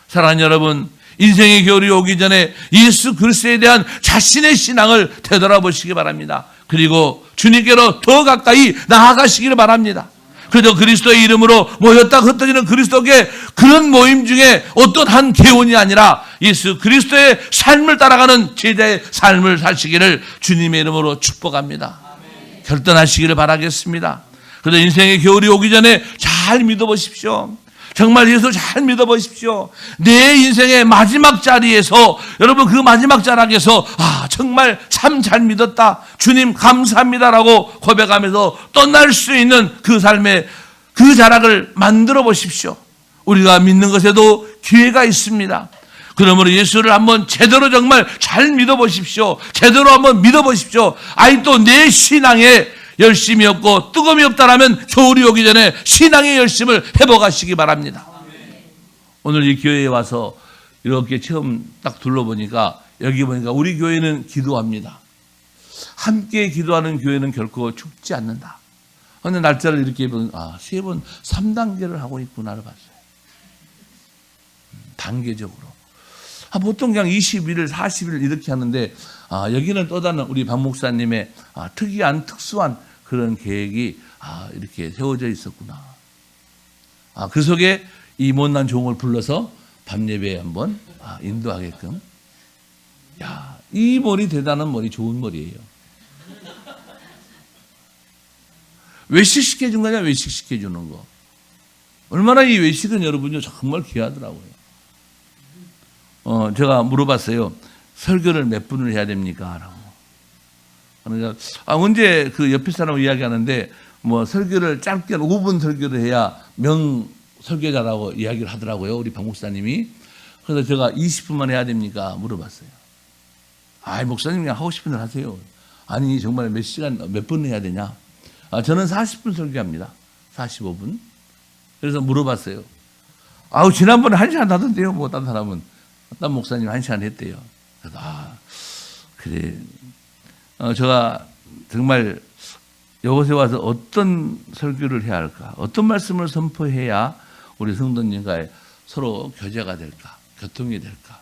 사랑하는 여러분, 인생의 겨울이 오기 전에 예수 그리스도에 대한 자신의 신앙을 되돌아보시기 바랍니다. 그리고 주님께로 더 가까이 나아가시기를 바랍니다. 그저 그리스도의 이름으로 모였다 흩어지는 그리스도께 그런 모임 중에 어떤 한 개원이 아니라 예수 그리스도의 삶을 따라가는 제자의 삶을 사시기를 주님의 이름으로 축복합니다. 결단하시기를 바라겠습니다. 그래서 인생의 겨울이 오기 전에 잘 믿어보십시오. 정말 예수 잘 믿어보십시오. 내 인생의 마지막 자리에서, 여러분 그 마지막 자락에서 정말 참 잘 믿었다, 주님 감사합니다라고 고백하면서 떠날 수 있는 그 삶의 그 자락을 만들어 보십시오. 우리가 믿는 것에도 기회가 있습니다. 그러므로 예수를 한번 제대로 정말 잘 믿어보십시오. 제대로 한번 믿어보십시오. 또 내 신앙에 열심이 없고 뜨거움이 없다라면 겨울이 오기 전에 신앙의 열심을 회복하시기 바랍니다. 오늘 이 교회에 와서 이렇게 처음 딱 둘러보니까, 여기 보니까 우리 교회는 기도합니다. 함께 기도하는 교회는 결코 죽지 않는다. 그런데 날짜를 이렇게 보면 3번 3단계를 하고 있구나를 봤어요. 단계적으로. 보통 그냥 21일, 40일 이렇게 하는데 여기는 또 다른 우리 박 목사님의 특이한 특수한 그런 계획이 이렇게 세워져 있었구나. 그 속에 이 못난 종을 불러서 밤예배에 한번 인도하게끔. 이 머리 대단한 머리, 좋은 머리예요. 외식시켜 준 거냐, 외식시켜 주는 거. 얼마나 이 외식은 여러분요 정말 귀하더라고요. 제가 물어봤어요. 설교를 몇 분을 해야 됩니까? 라고. 그러니까 언제 그 옆에 사람하고 이야기하는데 설교를 짧게 5분 설교를 해야 명 설교자라고 이야기를 하더라고요. 우리 박 목사님이. 그래서 제가 20분만 해야 됩니까? 물어봤어요. 목사님 그냥 하고 싶은 대로 하세요. 아니 정말 몇 시간 몇 분 해야 되냐? 저는 40분 설교합니다. 45분. 그래서 물어봤어요. 지난번에 1시간 하던데요. 다른 사람은. 딴 목사님 1시간 했대요. 그래서 그래. 제가 정말 이곳에 와서 어떤 설교를 해야 할까? 어떤 말씀을 선포해야 우리 성도님과 서로 교제가 될까? 교통이 될까?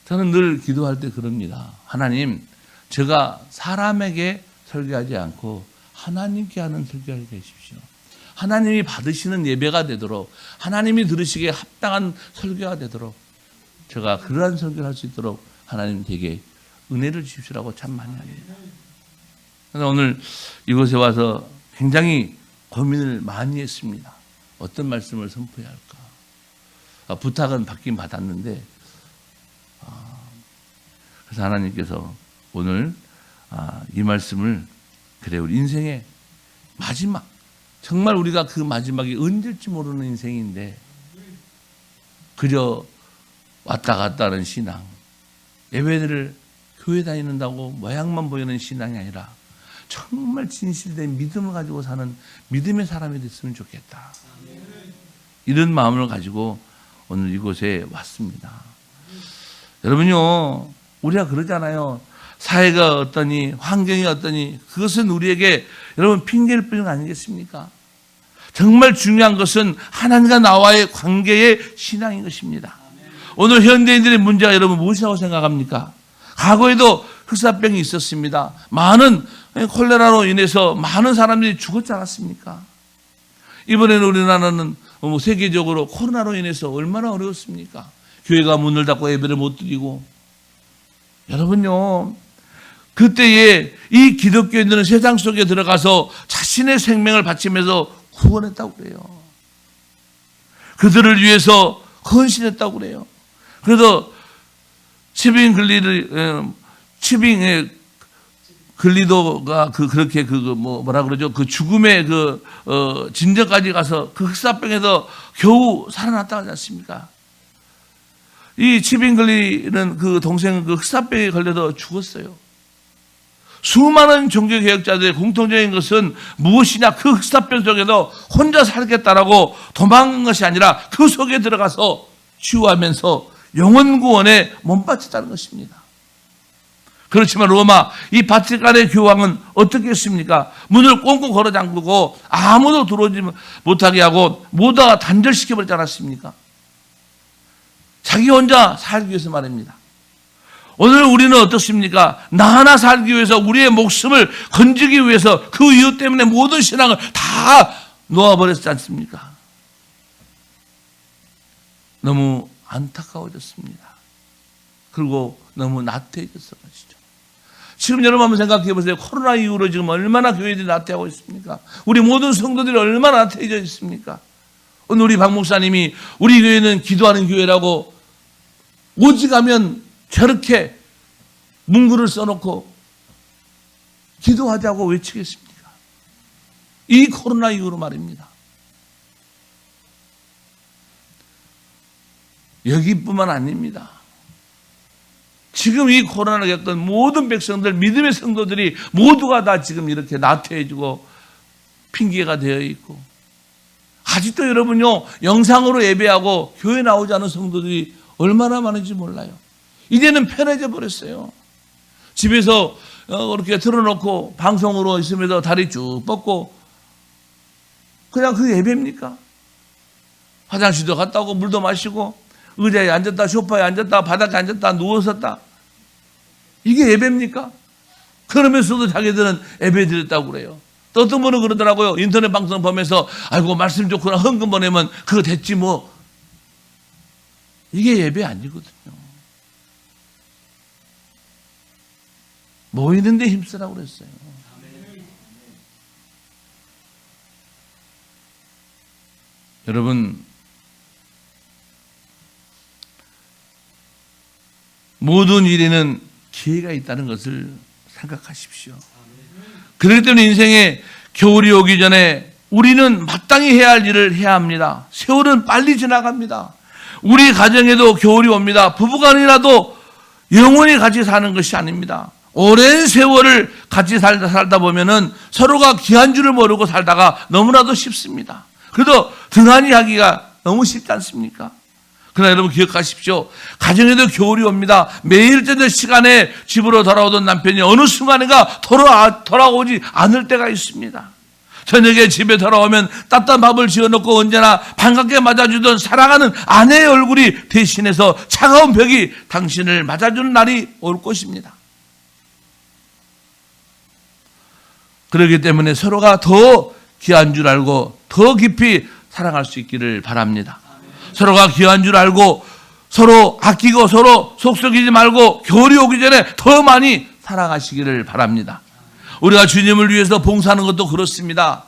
저는 늘 기도할 때 그럽니다. 하나님, 제가 사람에게 설교하지 않고 하나님께 하는 설교를 해주십시오. 하나님이 받으시는 예배가 되도록, 하나님이 들으시기에 합당한 설교가 되도록 제가 그러한 설교를 할 수 있도록 하나님 되게 은혜를 주십시오라고 참 많이 합니다. 그래서 오늘 이곳에 와서 굉장히 고민을 많이 했습니다. 어떤 말씀을 선포해야 할까? 부탁은 받긴 받았는데, 그래서 하나님께서 오늘 이 말씀을, 그래 우리 인생의 마지막, 정말 우리가 그 마지막이 언제일지 모르는 인생인데 그저 왔다 갔다 하는 신앙, 예배를 교회 다니는다고 모양만 보이는 신앙이 아니라 정말 진실된 믿음을 가지고 사는 믿음의 사람이 됐으면 좋겠다. 이런 마음을 가지고 오늘 이곳에 왔습니다. 여러분요, 우리가 그러잖아요. 사회가 어떠니, 환경이 어떠니, 그것은 우리에게 여러분 핑계일 뿐 아니겠습니까? 정말 중요한 것은 하나님과 나와의 관계의 신앙인 것입니다. 오늘 현대인들의 문제가 여러분 무엇이라고 생각합니까? 과거에도 흑사병이 있었습니다. 많은 콜레라로 인해서 많은 사람들이 죽었지 않았습니까? 이번에는 우리나라는 세계적으로 코로나로 인해서 얼마나 어려웠습니까? 교회가 문을 닫고 예배를 못 드리고. 여러분요, 그때에 이 기독교인들은 세상 속에 들어가서 자신의 생명을 바치면서 구원했다고 그래요. 그들을 위해서 헌신했다고 그래요. 그래서 치빙의 글리도가 그렇게 뭐라 그러죠? 그 죽음의 진정까지 가서 그 흑사병에서 겨우 살아났다 하지 않습니까? 이 치빙 글리는 그 동생은 그 흑사병에 걸려서 죽었어요. 수많은 종교개혁자들의 공통적인 것은 무엇이냐? 그 흑사병 속에서 혼자 살겠다라고 도망간 것이 아니라 그 속에 들어가서 치유하면서 영혼 구원에 몸바쳤다는 것입니다. 그렇지만 로마 이 바티칸의 교황은 어떻게 했습니까? 문을 꽁꽁 걸어 잠그고 아무도 들어오지 못하게 하고 모두가 단절시켜버리지 않았습니까? 자기 혼자 살기 위해서 말입니다. 오늘 우리는 어떻습니까? 나 하나 살기 위해서 우리의 목숨을 건지기 위해서 그 이유 때문에 모든 신앙을 다 놓아버렸지 않습니까? 너무 안타까워졌습니다. 그리고 너무 나태해졌어 가지고. 지금 여러분 한번 생각해 보세요. 코로나 이후로 지금 얼마나 교회들이 나태하고 있습니까? 우리 모든 성도들이 얼마나 나태해져 있습니까? 오늘 우리 박 목사님이 우리 교회는 기도하는 교회라고 오직하면 저렇게 문구를 써놓고 기도하자고 외치겠습니까? 이 코로나 이후로 말입니다. 여기뿐만 아닙니다. 지금 이 코로나를 겪던 모든 백성들, 믿음의 성도들이 모두가 다 지금 이렇게 나태해지고 핑계가 되어 있고, 아직도 여러분요, 영상으로 예배하고 교회 나오지 않은 성도들이 얼마나 많은지 몰라요. 이제는 편해져 버렸어요. 집에서 그렇게 틀어놓고 방송으로 있으면서 다리 쭉 뻗고 그냥 그 예배입니까? 화장실도 갔다 오고 물도 마시고 의자에 앉았다 소파에 앉았다 바닥에 앉았다 누웠었다. 이게 예배입니까? 그러면서도 자기들은 예배 드렸다고 그래요. 또 어떤 분은 그러더라고요. 인터넷 방송 보면서 아이고 말씀 좋구나 헌금 보내면 그거 됐지 뭐. 이게 예배 아니거든요. 모이는데 힘쓰라고 그랬어요. 여러분, 모든 일에는 기회가 있다는 것을 생각하십시오. 그렇기 때문에 인생에 겨울이 오기 전에 우리는 마땅히 해야 할 일을 해야 합니다. 세월은 빨리 지나갑니다. 우리 가정에도 겨울이 옵니다. 부부간이라도 영원히 같이 사는 것이 아닙니다. 오랜 세월을 같이 살다 보면은 서로가 귀한 줄을 모르고 살다가 너무나도 쉽습니다. 그래도 등한히 하기가 너무 쉽지 않습니까? 그러나 여러분 기억하십시오. 가정에도 겨울이 옵니다. 매일 저녁 시간에 집으로 돌아오던 남편이 어느 순간인가 돌아오지 않을 때가 있습니다. 저녁에 집에 돌아오면 따뜻한 밥을 지어놓고 언제나 반갑게 맞아주던 사랑하는 아내의 얼굴이 대신해서 차가운 벽이 당신을 맞아주는 날이 올 것입니다. 그렇기 때문에 서로가 더 귀한 줄 알고 더 깊이 사랑할 수 있기를 바랍니다. 서로가 귀한 줄 알고 서로 아끼고 서로 속썩이지 말고 겨울이 오기 전에 더 많이 사랑하시기를 바랍니다. 우리가 주님을 위해서 봉사하는 것도 그렇습니다.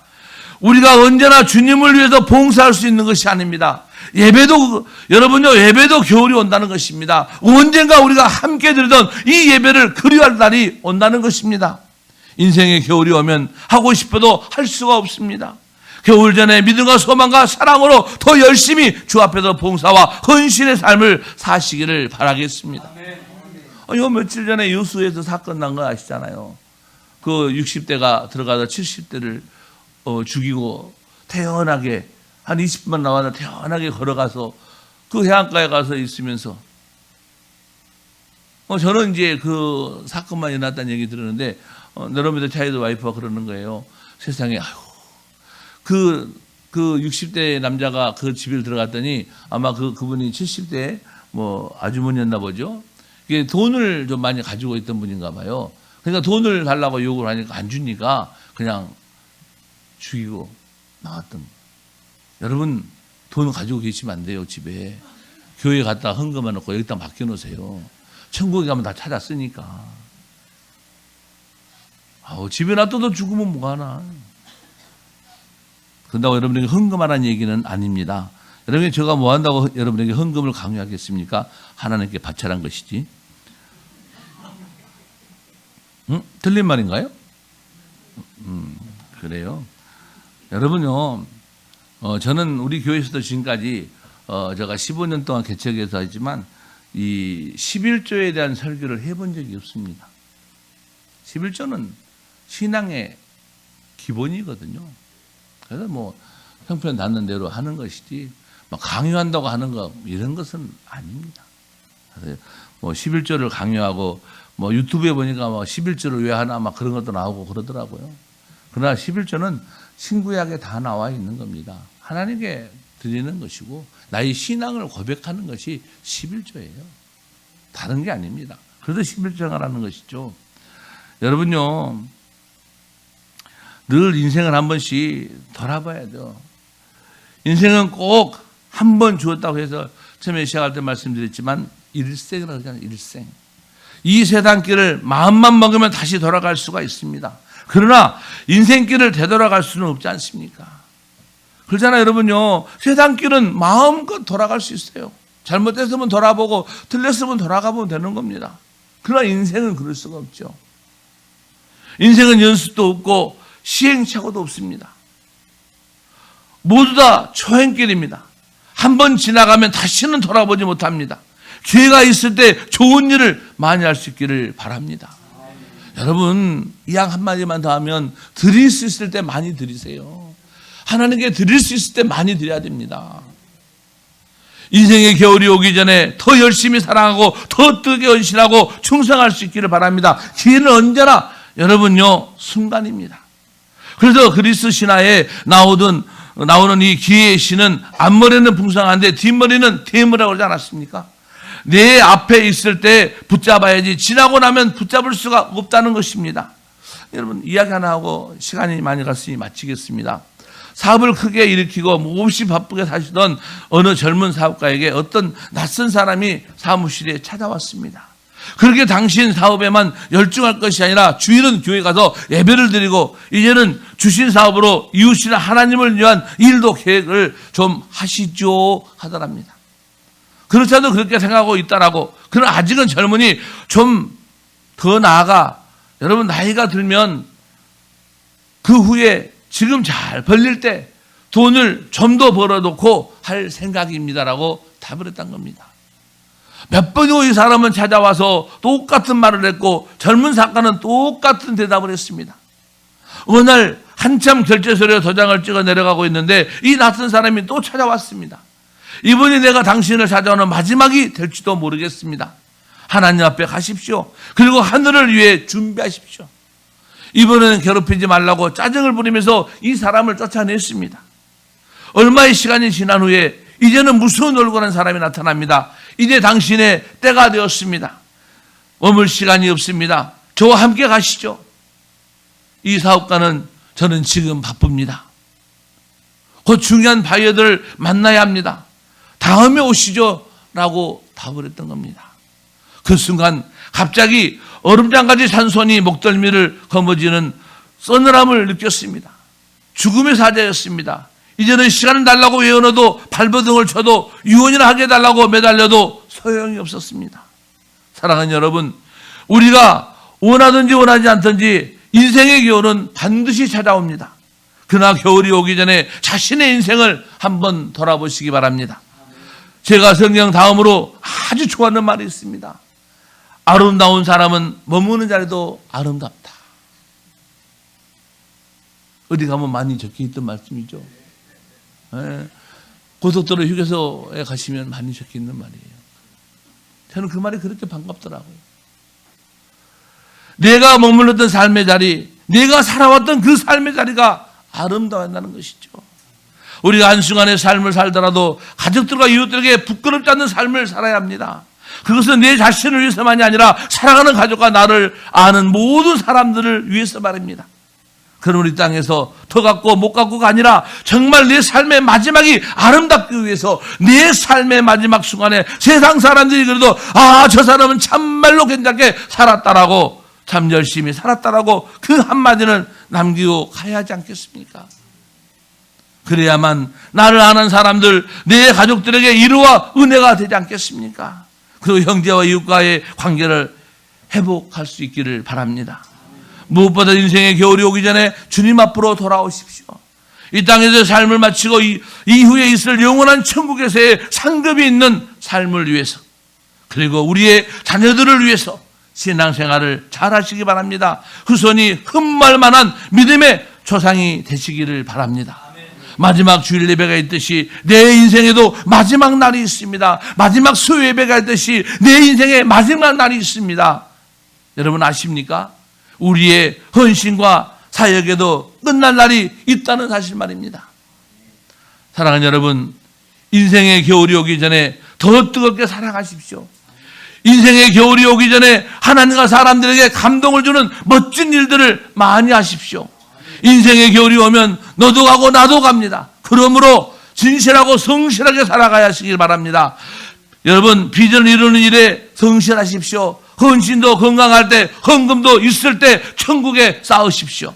우리가 언제나 주님을 위해서 봉사할 수 있는 것이 아닙니다. 예배도 여러분요 예배도 겨울이 온다는 것입니다. 언젠가 우리가 함께 드리던 이 예배를 그리워할 날이 온다는 것입니다. 인생의 겨울이 오면 하고 싶어도 할 수가 없습니다. 겨울 전에 믿음과 소망과 사랑으로 더 열심히 주 앞에서 봉사와 헌신의 삶을 사시기를 바라겠습니다. 요 며칠 전에 여수에서 사건 난 거 아시잖아요. 그 60대가 들어가서 70대를 죽이고 태연하게 한 20분만 나와서 태연하게 걸어가서 그 해안가에 가서 있으면서 저는 이제 그 사건만 일어났다는 얘기 들었는데 여러분들 차이도 와이프가 그러는 거예요. 세상에 그 60대 남자가 그 집에 들어갔더니 아마 그분이 70대 뭐 아주머니였나 보죠. 이게 돈을 좀 많이 가지고 있던 분인가 봐요. 그러니까 돈을 달라고 요구를 하니까 안 주니까 그냥 죽이고 나왔던 거예요. 여러분 돈 가지고 계시면 안 돼요. 집에 교회 갔다 헌금해 놓고 여기다 맡겨놓으세요. 천국에 가면 다 찾았으니까. 집에 놔둬도 죽으면 뭐하나. 그런다고 여러분에게 헌금하라는 얘기는 아닙니다. 여러분이 제가 뭐 한다고 여러분에게 헌금을 강요하겠습니까? 하나님께 바쳐란 것이지. 틀린 말인가요? 그래요. 여러분요, 저는 우리 교회에서도 지금까지 제가 15년 동안 개척해서 하지만 이 11조에 대한 설교를 해본 적이 없습니다. 11조는 신앙의 기본이거든요. 그래서 뭐 형편 닿는 대로 하는 것이지 막 강요한다고 하는 거 이런 것은 아닙니다. 그래서 뭐 11조를 강요하고 뭐 유튜브에 보니까 뭐 11조를 왜 하나 막 그런 것도 나오고 그러더라고요. 그러나 11조는 신구약에 다 나와 있는 겁니다. 하나님께 드리는 것이고 나의 신앙을 고백하는 것이 11조예요. 다른 게 아닙니다. 그래서 11조가 라는 것이죠. 여러분요, 늘 인생을 한 번씩 돌아봐야죠. 인생은 꼭 한 번 주었다고 해서 처음에 시작할 때 말씀드렸지만 일생이라고 하잖아요. 일생. 이 세상길을 마음만 먹으면 다시 돌아갈 수가 있습니다. 그러나 인생길을 되돌아갈 수는 없지 않습니까? 그렇잖아요, 여러분요. 세상길은 마음껏 돌아갈 수 있어요. 잘못했으면 돌아보고 틀렸으면 돌아가보면 되는 겁니다. 그러나 인생은 그럴 수가 없죠. 인생은 연습도 없고 시행착오도 없습니다. 모두 다 초행길입니다. 한 번 지나가면 다시는 돌아보지 못합니다. 기회가 있을 때 좋은 일을 많이 할 수 있기를 바랍니다. 여러분, 이양 한마디만 더 하면 드릴 수 있을 때 많이 드리세요. 하나님께 드릴 수 있을 때 많이 드려야 됩니다. 인생의 겨울이 오기 전에 더 열심히 사랑하고 더 뜨게 헌신하고 충성할 수 있기를 바랍니다. 기회는 언제나 여러분요, 순간입니다. 그래서 그리스 신화에 나오는 이 기회의 신은 앞머리는 풍성한데 뒷머리는 대무라고 그러지 않았습니까? 내 앞에 있을 때 붙잡아야지 지나고 나면 붙잡을 수가 없다는 것입니다. 여러분, 이야기 하나 하고 시간이 많이 갔으니 마치겠습니다. 사업을 크게 일으키고 몹시 바쁘게 사시던 어느 젊은 사업가에게 어떤 낯선 사람이 사무실에 찾아왔습니다. 그렇게 당신 사업에만 열중할 것이 아니라 주일은 교회 가서 예배를 드리고 이제는 주신 사업으로 이웃이나 하나님을 위한 일도 계획을 좀 하시죠 하더랍니다. 그렇지 않아도 그렇게 생각하고 있다라고. 그러나 아직은 젊으니 좀 더 나아가 여러분 나이가 들면 그 후에 지금 잘 벌릴 때 돈을 좀 더 벌어놓고 할 생각입니다라고 답을 했던 겁니다. 몇 번이고 이 사람은 찾아와서 똑같은 말을 했고 젊은 작가는 똑같은 대답을 했습니다. 어느 날 한참 결제서류에 도장을 찍어 내려가고 있는데 이 낯선 사람이 또 찾아왔습니다. 이번이 내가 당신을 찾아오는 마지막이 될지도 모르겠습니다. 하나님 앞에 가십시오. 그리고 하늘을 위해 준비하십시오. 이번에는 괴롭히지 말라고 짜증을 부리면서 이 사람을 쫓아냈습니다. 얼마의 시간이 지난 후에 이제는 무서운 얼굴한 사람이 나타납니다. 이제 당신의 때가 되었습니다. 머물 시간이 없습니다. 저와 함께 가시죠. 이 사업가는 저는 지금 바쁩니다. 곧 중요한 바이어들을 만나야 합니다. 다음에 오시죠 라고 답을 했던 겁니다. 그 순간 갑자기 얼음장까지 찬 손이 목덜미를 거머쥐는 서늘함을 느꼈습니다. 죽음의 사자였습니다. 이제는 시간을 달라고 외워놔도 발버둥을 쳐도 유언이나 하게 해달라고 매달려도 소용이 없었습니다. 사랑하는 여러분, 우리가 원하든지 원하지 않든지 인생의 겨울은 반드시 찾아옵니다. 그러나 겨울이 오기 전에 자신의 인생을 한번 돌아보시기 바랍니다. 제가 성경 다음으로 아주 좋아하는 말이 있습니다. 아름다운 사람은 머무는 자리도 아름답다. 어디 가면 많이 적혀있던 말씀이죠. 네. 고속도로 휴게소에 가시면 많이 적혀있는 말이에요. 저는 그 말이 그렇게 반갑더라고요. 내가 머물렀던 삶의 자리, 내가 살아왔던 그 삶의 자리가 아름다워한다는 것이죠. 우리가 한순간의 삶을 살더라도 가족들과 이웃들에게 부끄럽지 않는 삶을 살아야 합니다. 그것은 내 자신을 위해서만이 아니라 사랑하는 가족과 나를 아는 모든 사람들을 위해서 말입니다. 그럼 우리 땅에서 더 갖고 못 갖고가 아니라 정말 내 삶의 마지막이 아름답기 위해서 내 삶의 마지막 순간에 세상 사람들이 그래도 저 사람은 참말로 괜찮게 살았다라고 참 열심히 살았다라고 그 한마디는 남기고 가야 하지 않겠습니까? 그래야만 나를 아는 사람들, 내 가족들에게 위로와 은혜가 되지 않겠습니까? 그리고 형제와 이웃과의 관계를 회복할 수 있기를 바랍니다. 무엇보다 인생의 겨울이 오기 전에 주님 앞으로 돌아오십시오. 이 땅에서 삶을 마치고 이후에 있을 영원한 천국에서의 상급이 있는 삶을 위해서, 그리고 우리의 자녀들을 위해서 신앙생활을 잘 하시기 바랍니다. 후손이 흠말 만한 믿음의 조상이 되시기를 바랍니다. 마지막 주일 예배가 있듯이 내 인생에도 마지막 날이 있습니다. 마지막 수요 예배가 있듯이 내 인생에 마지막 날이 있습니다. 여러분 아십니까? 우리의 헌신과 사역에도 끝날 날이 있다는 사실 말입니다. 사랑하는 여러분, 인생의 겨울이 오기 전에 더 뜨겁게 사랑하십시오. 인생의 겨울이 오기 전에 하나님과 사람들에게 감동을 주는 멋진 일들을 많이 하십시오. 인생의 겨울이 오면 너도 가고 나도 갑니다. 그러므로 진실하고 성실하게 살아가야 하시길 바랍니다. 여러분, 비전을 이루는 일에 성실하십시오. 헌신도 건강할 때, 헌금도 있을 때 천국에 쌓으십시오.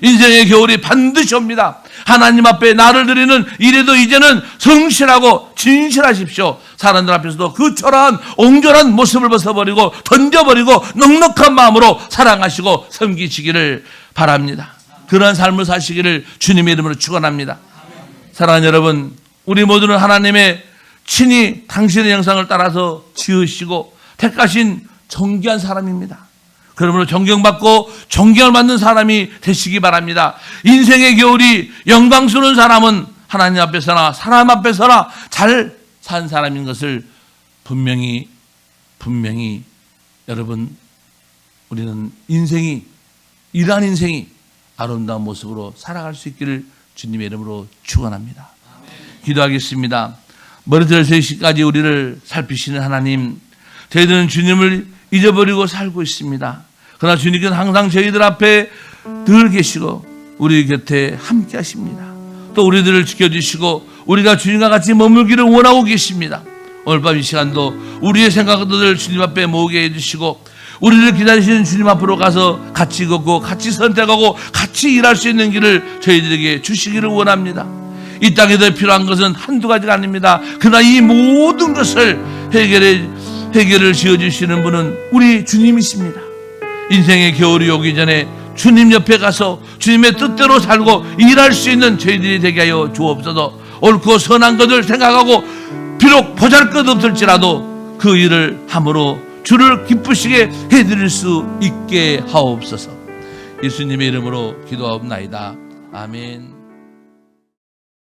인생의 겨울이 반드시 옵니다. 하나님 앞에 나를 드리는 일에도 이제는 성실하고 진실하십시오. 사람들 앞에서도 그 초라한 옹졸한 모습을 벗어버리고 던져버리고 넉넉한 마음으로 사랑하시고 섬기시기를 바랍니다. 그러한 삶을 사시기를 주님의 이름으로 축원합니다. 사랑하는 여러분, 우리 모두는 하나님의 친히 당신의 형상을 따라서 지으시고 택하신 존귀한 사람입니다. 그러므로 존경받고 존경을 받는 사람이 되시기 바랍니다. 인생의 겨울이 영광스러운 사람은 하나님 앞에서나 사람 앞에서나 잘 산 사람인 것을 분명히 여러분, 우리는 이러한 인생이 아름다운 모습으로 살아갈 수 있기를 주님의 이름으로 축원합니다. 기도하겠습니다. 머리부터 셋시까지 우리를 살피시는 하나님, 저희들은 주님을 잊어버리고 살고 있습니다. 그러나 주님께서는 항상 저희들 앞에 늘 계시고 우리 곁에 함께 하십니다. 또 우리들을 지켜주시고 우리가 주님과 같이 머물기를 원하고 계십니다. 오늘 밤 이 시간도 우리의 생각들을 주님 앞에 모으게 해주시고 우리를 기다리시는 주님 앞으로 가서 같이 걷고 같이 선택하고 같이 일할 수 있는 길을 저희들에게 주시기를 원합니다. 이 땅에서 필요한 것은 한두 가지가 아닙니다. 그러나 이 모든 것을 해결을 지어주시는 분은 우리 주님이십니다. 인생의 겨울이 오기 전에 주님 옆에 가서 주님의 뜻대로 살고 일할 수 있는 저희들이 되게 하여 주옵소서. 옳고 선한 것을 생각하고 비록 보잘것없을지라도 그 일을 함으로 주를 기쁘시게 해드릴 수 있게 하옵소서. 예수님의 이름으로 기도하옵나이다. 아멘.